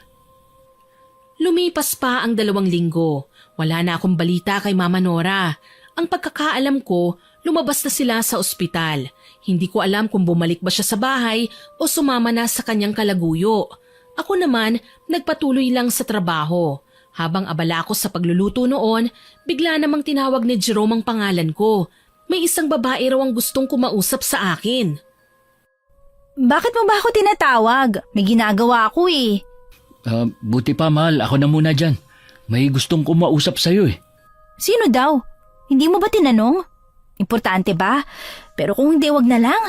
Lumipas pa ang 2 linggo. Wala na akong balita kay Mama Nora. Ang pagkakaalam ko, lumabas na sila sa ospital. Hindi ko alam kung bumalik ba siya sa bahay o sumama na sa kanyang kalaguyo. Ako naman, nagpatuloy lang sa trabaho. Habang abala ako sa pagluluto noon, bigla namang tinawag ni Jerome ang pangalan ko. May isang babae raw ang gustong kumausap sa akin. Bakit mo ba ako tinatawag? May ginagawa ako eh. Buti pa, mahal. Ako na muna dyan. May gustong kumausap sa'yo eh. Sino daw? Hindi mo ba tinanong? Importante ba? Pero kung hindi, wag na lang.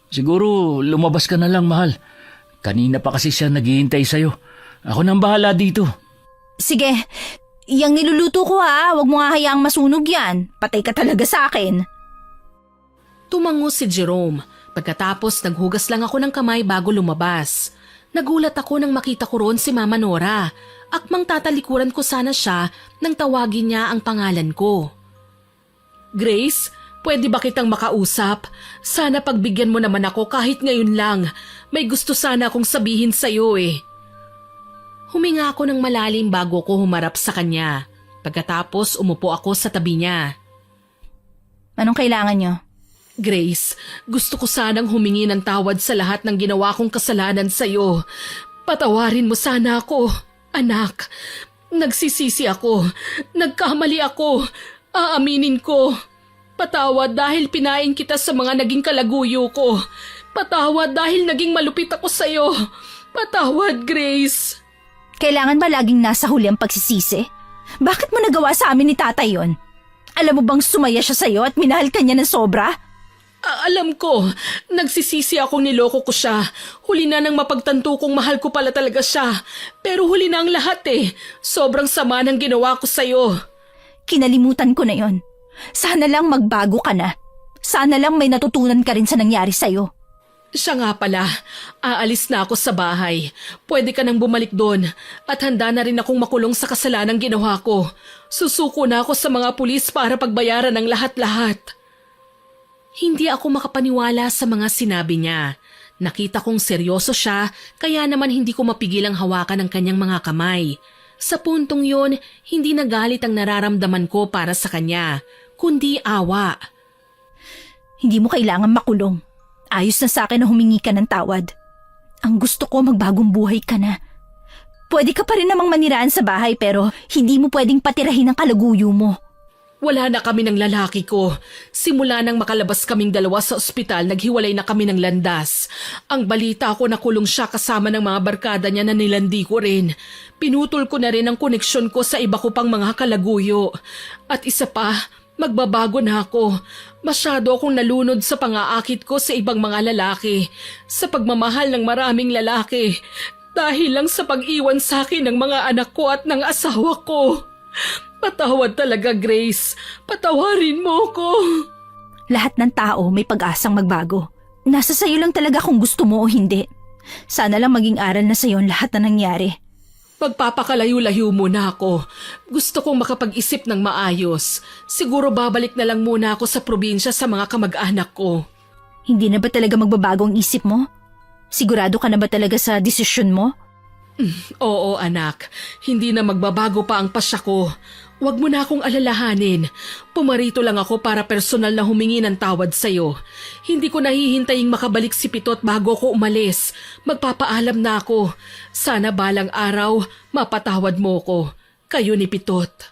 Siguro lumabas ka na lang, mahal. Kanina pa kasi siya naghihintay sa'yo. Ako nang bahala dito. Sige, yang niluluto ko ha. Wag mo nga hayaang masunog yan. Patay ka talaga sa akin. Tumango si Jerome. Pagkatapos naghugas lang ako ng kamay bago lumabas. Nagulat ako nang makita ko roon si Mama Nora. Akmang tatalikuran ko sana siya nang tawagin niya ang pangalan ko. Grace, pwede ba kitang makausap? Sana pagbigyan mo naman ako kahit ngayon lang. May gusto sana akong sabihin sa'yo eh. Huminga ako ng malalim bago ko humarap sa kanya. Pagkatapos umupo ako sa tabi niya. Anong kailangan niyo? Grace, gusto ko sanang humingi ng tawad sa lahat ng ginawa kong kasalanan sa'yo. Patawarin mo sana ako, anak. Nagsisisi ako. Nagkamali ako. Aaminin ko. Patawad dahil pinain kita sa mga naging kalaguyo ko. Patawad dahil naging malupit ako sa'yo. Patawad, Grace. Kailangan ba laging nasa huli ang pagsisisi? Bakit mo nagawa sa amin ni tatay yon? Alam mo bang sumaya siya sa'yo at minahal ka niya ng sobra? Alam ko, nagsisisi akong niloko ko siya. Huli na nang mapagtanto kong mahal ko pala talaga siya. Pero huli na ang lahat eh. Sobrang sama ng ginawa ko sa'yo. Kinalimutan ko na yon. Sana lang magbago ka na. Sana lang may natutunan ka rin sa nangyari sa'yo. Siya nga pala, aalis na ako sa bahay. Pwede ka nang bumalik doon at handa na rin akong makulong sa kasalanang ginawa ko. Susuko na ako sa mga pulis para pagbayaran ng lahat-lahat. Hindi ako makapaniwala sa mga sinabi niya. Nakita kong seryoso siya, kaya naman hindi ko mapigil ang hawakan ng kanyang mga kamay. Sa puntong yon, hindi nagalit ang nararamdaman ko para sa kanya, kundi awa. Hindi mo kailangan makulong. Ayos na sa akin na humingi ka ng tawad. Ang gusto ko magbagong buhay ka na. Pwede ka pa rin namang maniraan sa bahay pero hindi mo pwedeng patirahin ang kalaguyo mo. Wala na kami ng lalaki ko. Simula nang makalabas kaming dalawa sa ospital, naghiwalay na kami ng landas. Ang balita ko nakulong siya kasama ng mga barkada niya na nilandi ko rin. Pinutol ko na rin ang koneksyon ko sa iba ko pang mga kalaguyo. At isa pa, magbabago na ako. Masyado akong nalunod sa pangaakit ko sa ibang mga lalaki. Sa pagmamahal ng maraming lalaki. Dahil lang sa pag-iwan sa akin ng mga anak ko at ng asawa ko. Patawad talaga, Grace. Patawarin mo ko. Lahat ng tao may pag-asang magbago. Nasa sayo lang talaga kung gusto mo o hindi. Sana lang maging aral na sayo ang lahat na nangyari. Magpapakalayo-layo muna ako. Gusto kong makapag-isip ng maayos. Siguro babalik na lang muna ako sa probinsya sa mga kamag-anak ko. Hindi na ba talaga magbabago ang isip mo? Sigurado ka na ba talaga sa desisyon mo? Oo, anak. Hindi na magbabago pa ang pasya ko. Huwag mo na akong alalahanin. Pumarito lang ako para personal na humingi ng tawad sa'yo. Hindi ko nahihintaying makabalik si Pitot bago ko umalis. Magpapaalam na ako. Sana balang araw, mapatawad mo ko. Kayo ni Pitot.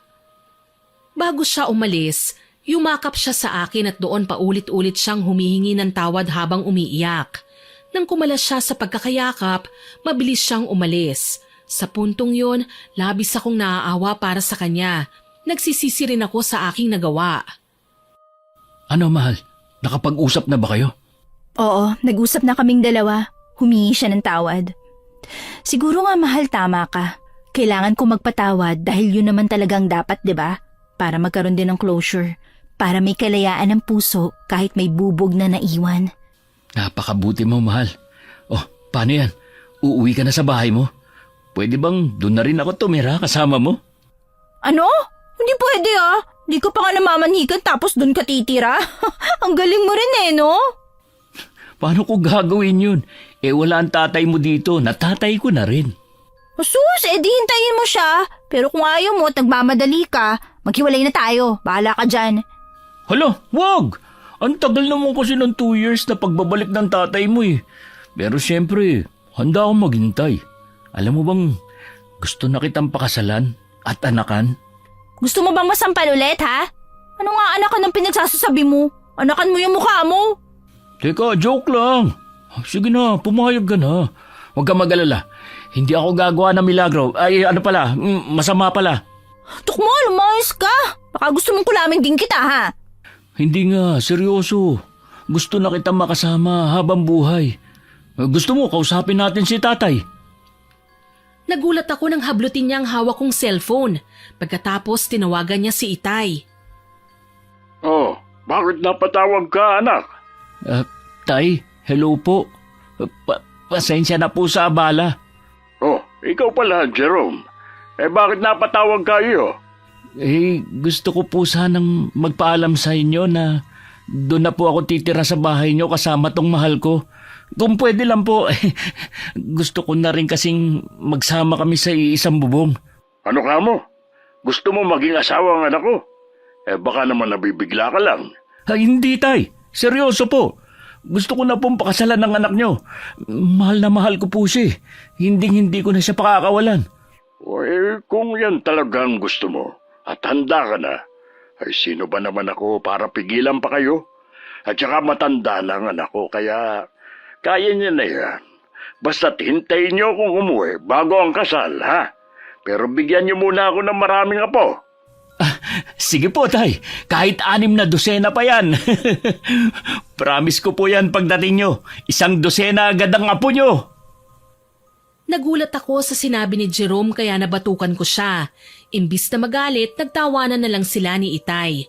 Bago siya umalis, yumakap siya sa akin at doon paulit-ulit siyang humihingi ng tawad habang umiiyak. Nang kumalas siya sa pagkakayakap, mabilis siyang umalis. Sa puntong yon, labis akong naaawa para sa kanya. Nagsisisi rin ako sa aking nagawa. Ano, mahal? Nakapag-usap na ba kayo? Oo, nag-usap na kaming dalawa. Humingi siya ng tawad. Siguro nga mahal, tama ka. Kailangan ko magpatawad dahil yun naman talagang dapat, di ba? Para magkaroon din ng closure. Para may kalayaan ng puso kahit may bubog na naiwan. Napakabuti mo, mahal. Oh, paano yan? Uuwi ka na sa bahay mo? Pwede bang doon na rin ako tumira kasama mo? Ano? Hindi pwede ah. Di ko pa nga namamanhikan tapos doon ka titira. Ang galing mo rin no? Paano ko gagawin yun? Wala ang tatay mo dito. Natatay ko na rin. Sus, di hintayin mo siya. Pero kung ayaw mo at nagmamadali ka, maghiwalay na tayo. Bahala ka dyan. Hala, wag! Ang tagal naman kasi ng 2 years na pagbabalik ng tatay mo eh. Pero siyempre, handa akong maghintay. Alam mo bang gusto na kitang pakasalan at anakan? Gusto mo bang masampal ulit, ha? Ano nga anakan ang pinagsasasabi mo? Anakan mo yung mukha mo. Teka, joke lang. Sige na, pumayag ka na. Huwag ka mag-alala. Hindi ako gagawa ng milagro. Ay, ano pala, masama pala. Tukmo, lumayas ka. Baka gusto mong kulamin din kita, ha? Hindi nga, seryoso. Gusto na kitang makasama habang buhay. Gusto mo, kausapin natin si tatay. Nagulat ako nang hablutin niya ang hawak kong cellphone. Pagkatapos tinawagan niya si Itay. Oh, bakit napatawag ka, anak? Tay, hello po. Pasensya na po sa abala. Oh, ikaw pala, Jerome. Bakit napatawag ka iyo? Gusto ko po sanang magpaalam sa inyo na doon na po ako titira sa bahay niyo kasama tong mahal ko. Kung pwede lang po, gusto ko na rin kasing magsama kami sa isang bubong. Ano ka mo? Gusto mo maging asawa ng anak ko? Baka naman nabibigla ka lang. Hindi, tay. Seryoso po. Gusto ko na pong pakasalan ng anak niyo. Mahal na mahal ko po siya. Hindi ko na siya pakakawalan. Kung yan talagang gusto mo at handa ka na, ay sino ba naman ako para pigilan pa kayo? At saka matanda na ang anak ko, kaya kaya niya na yan. Basta't hintayin niyo akong umuwi bago ang kasal, ha? Pero bigyan niyo muna ako ng maraming apo. Sige po, tay. Kahit 6 na dosena pa yan. Promise ko po yan pagdating nyo. 1 dosena agad ang apo nyo. Nagulat ako sa sinabi ni Jerome kaya nabatukan ko siya. Imbis na magalit, nagtawanan na lang sila ni Itay.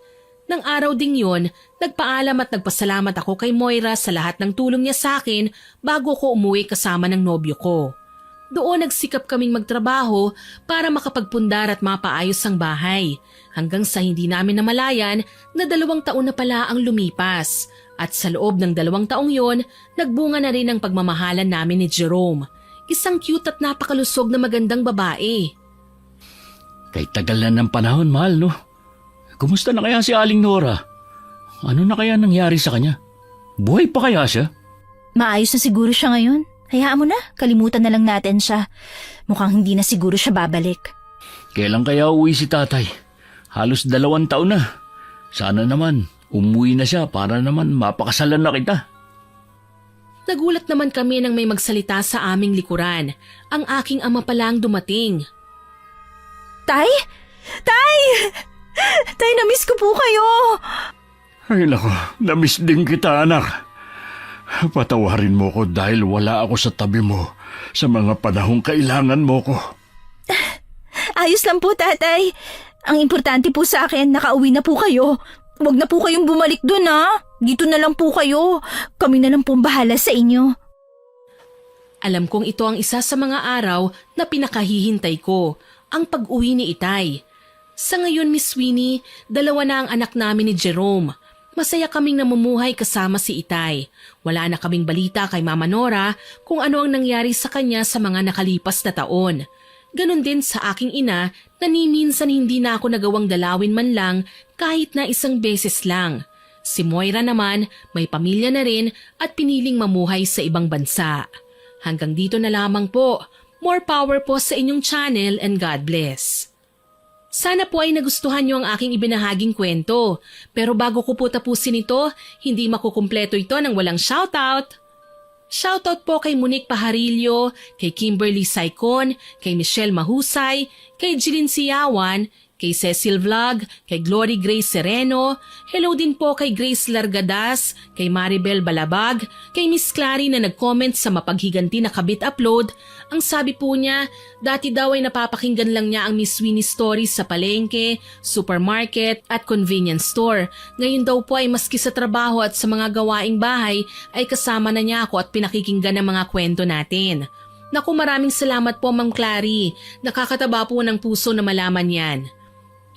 Nang araw ding yon, nagpaalam at nagpasalamat ako kay Moira sa lahat ng tulong niya sa akin bago ko umuwi kasama ng nobyo ko. Doon nagsikap kaming magtrabaho para makapagpundar at mapaayos ang bahay. Hanggang sa hindi namin namalayan na 2 taon na pala ang lumipas. At sa loob ng 2 taong yon, nagbunga na rin ang pagmamahalan namin ni Jerome. Isang cute at napakalusog na magandang babae. Kay tagal na ng panahon, mahal, no? Kumusta na kaya si Aling Nora? Ano na kaya nangyari sa kanya? Buhay pa kaya siya? Maayos na siguro siya ngayon. Hayaan mo na, kalimutan na lang natin siya. Mukhang hindi na siguro siya babalik. Kailan kaya uwi si tatay? Halos 2 taon na. Sana naman, umuwi na siya para naman mapakasalan na kita. Nagulat naman kami nang may magsalita sa aming likuran. Ang aking ama pala ang dumating. Tay? Tay! Tay, namiss ko po kayo! Ay nako, namiss din kita anak. Patawarin mo ko dahil wala ako sa tabi mo sa mga panahong kailangan mo ko. Ayos lang po, tatay. Ang importante po sa akin, nakauwi na po kayo. Huwag na po kayong bumalik dun, ha? Dito na lang po kayo. Kami na lang pong bahala sa inyo. Alam kong ito ang isa sa mga araw na pinakahihintay ko, ang pag-uwi ni Itay. Sa ngayon, Miss Winnie, 2 na ang anak namin ni Jerome. Masaya kaming namumuhay kasama si Itay. Wala na kaming balita kay Mama Nora kung ano ang nangyari sa kanya sa mga nakalipas na taon. Ganon din sa aking ina na ni minsan hindi na ako nagawang dalawin man lang kahit na isang beses lang. Si Moira naman may pamilya na rin at piniling mamuhay sa ibang bansa. Hanggang dito na lamang po. More power po sa inyong channel and God bless. Sana po ay nagustuhan niyo ang aking ibinahaging kwento. Pero bago ko po tapusin ito, hindi makukumpleto ito ng walang shoutout. Shoutout po kay Monique Pajarillo, kay Kimberly Saicon, kay Michelle Mahusay, kay Jilin Siyawan, kay Cecil Vlog, kay Glory Grace Sereno, hello din po kay Grace Largadas, kay Maribel Balabag, kay Miss Clary na nag-comment sa mapaghiganti na kabit upload. Ang sabi po niya, dati daw ay napapakinggan lang niya ang Miss Winnie stories sa palengke, supermarket at convenience store. Ngayon daw po ay maski sa trabaho at sa mga gawaing bahay ay kasama na niya ako at pinakikinggan ang mga kwento natin. Naku, maraming salamat po Ma'am Clary. Nakakataba po ng puso na malaman yan.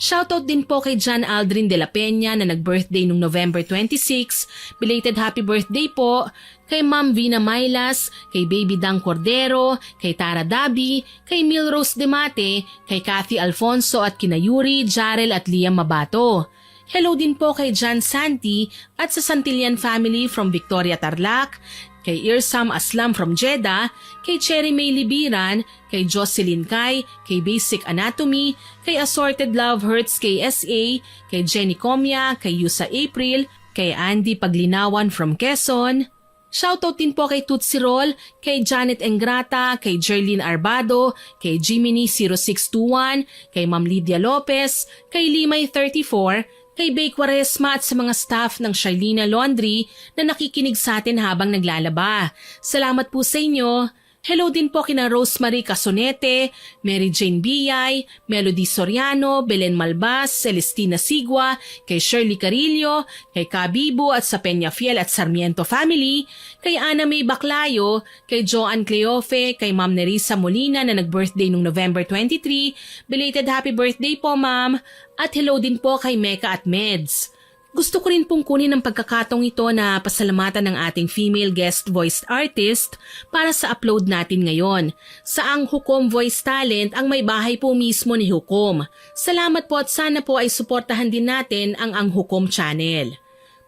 Shoutout din po kay John Aldrin de la Peña na nag-birthday noong November 26. Belated happy birthday po. Kay Ma'am Vina Mailas, kay Baby Dang Cordero, kay Tara Dabi, kay Milrose Demate, kay Kathy Alfonso at kina Yuri, Jarel at Liam Mabato. Hello din po kay John Santi at sa Santillan family from Victoria Tarlac, kay Irsam Aslam from Jeddah, kay Cherry May Libiran, kay Jocelyn Kai, kay Basic Anatomy, kay Assorted Love Hurts KSA, kay Jenny Comia, kay Yusa April, kay Andy Paglinawan from Quezon. Shoutout din po kay Tootsie Roll, kay Janet Engrata, kay Jerlyn Arbado, kay Jiminy 0621, kay Ma'am Lydia Lopez, kay Limay 34, kay Bay Quaresma at sa mga staff ng Charlina Laundry na nakikinig sa atin habang naglalaba. Salamat po sa inyo. Hello din po kina Rosemary Casonete, Mary Jane Biyay, Melody Soriano, Belen Malbas, Celestina Sigua, kay Shirley Carillo, kay Kabibo at sa Peñafiel at Sarmiento family, kay Ana May Baclayo, kay Joanne Cleofe, kay Ma'am Nerissa Molina na nag-birthday noong November 23. Belated happy birthday po ma'am. At hello din po kay Mecca at Meds. Gusto ko rin pong kunin ang pagkakataong ito na pasalamatan ng ating female guest voiced artist para sa upload natin ngayon. Sa Ang Hukom Voice Talent ang may bahay po mismo ni Hukom. Salamat po at sana po ay suportahan din natin ang Hukom channel.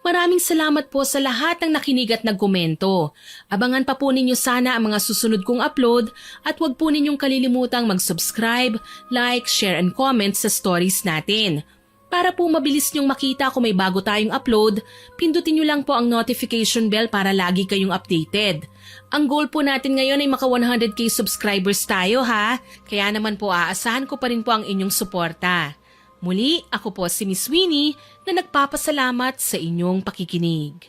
Maraming salamat po sa lahat ng nakinig at nagkomento. Abangan pa po ninyo sana ang mga susunod kong upload at huwag po ninyong kalilimutang mag-subscribe, like, share and comment sa stories natin. Para po mabilis nyong makita kung may bago tayong upload, pindutin nyo lang po ang notification bell para lagi kayong updated. Ang goal po natin ngayon ay maka 100k subscribers tayo ha, kaya naman po aasahan ko pa rin po ang inyong suporta. Muli, ako po si Miss Winnie na nagpapasalamat sa inyong pakikinig.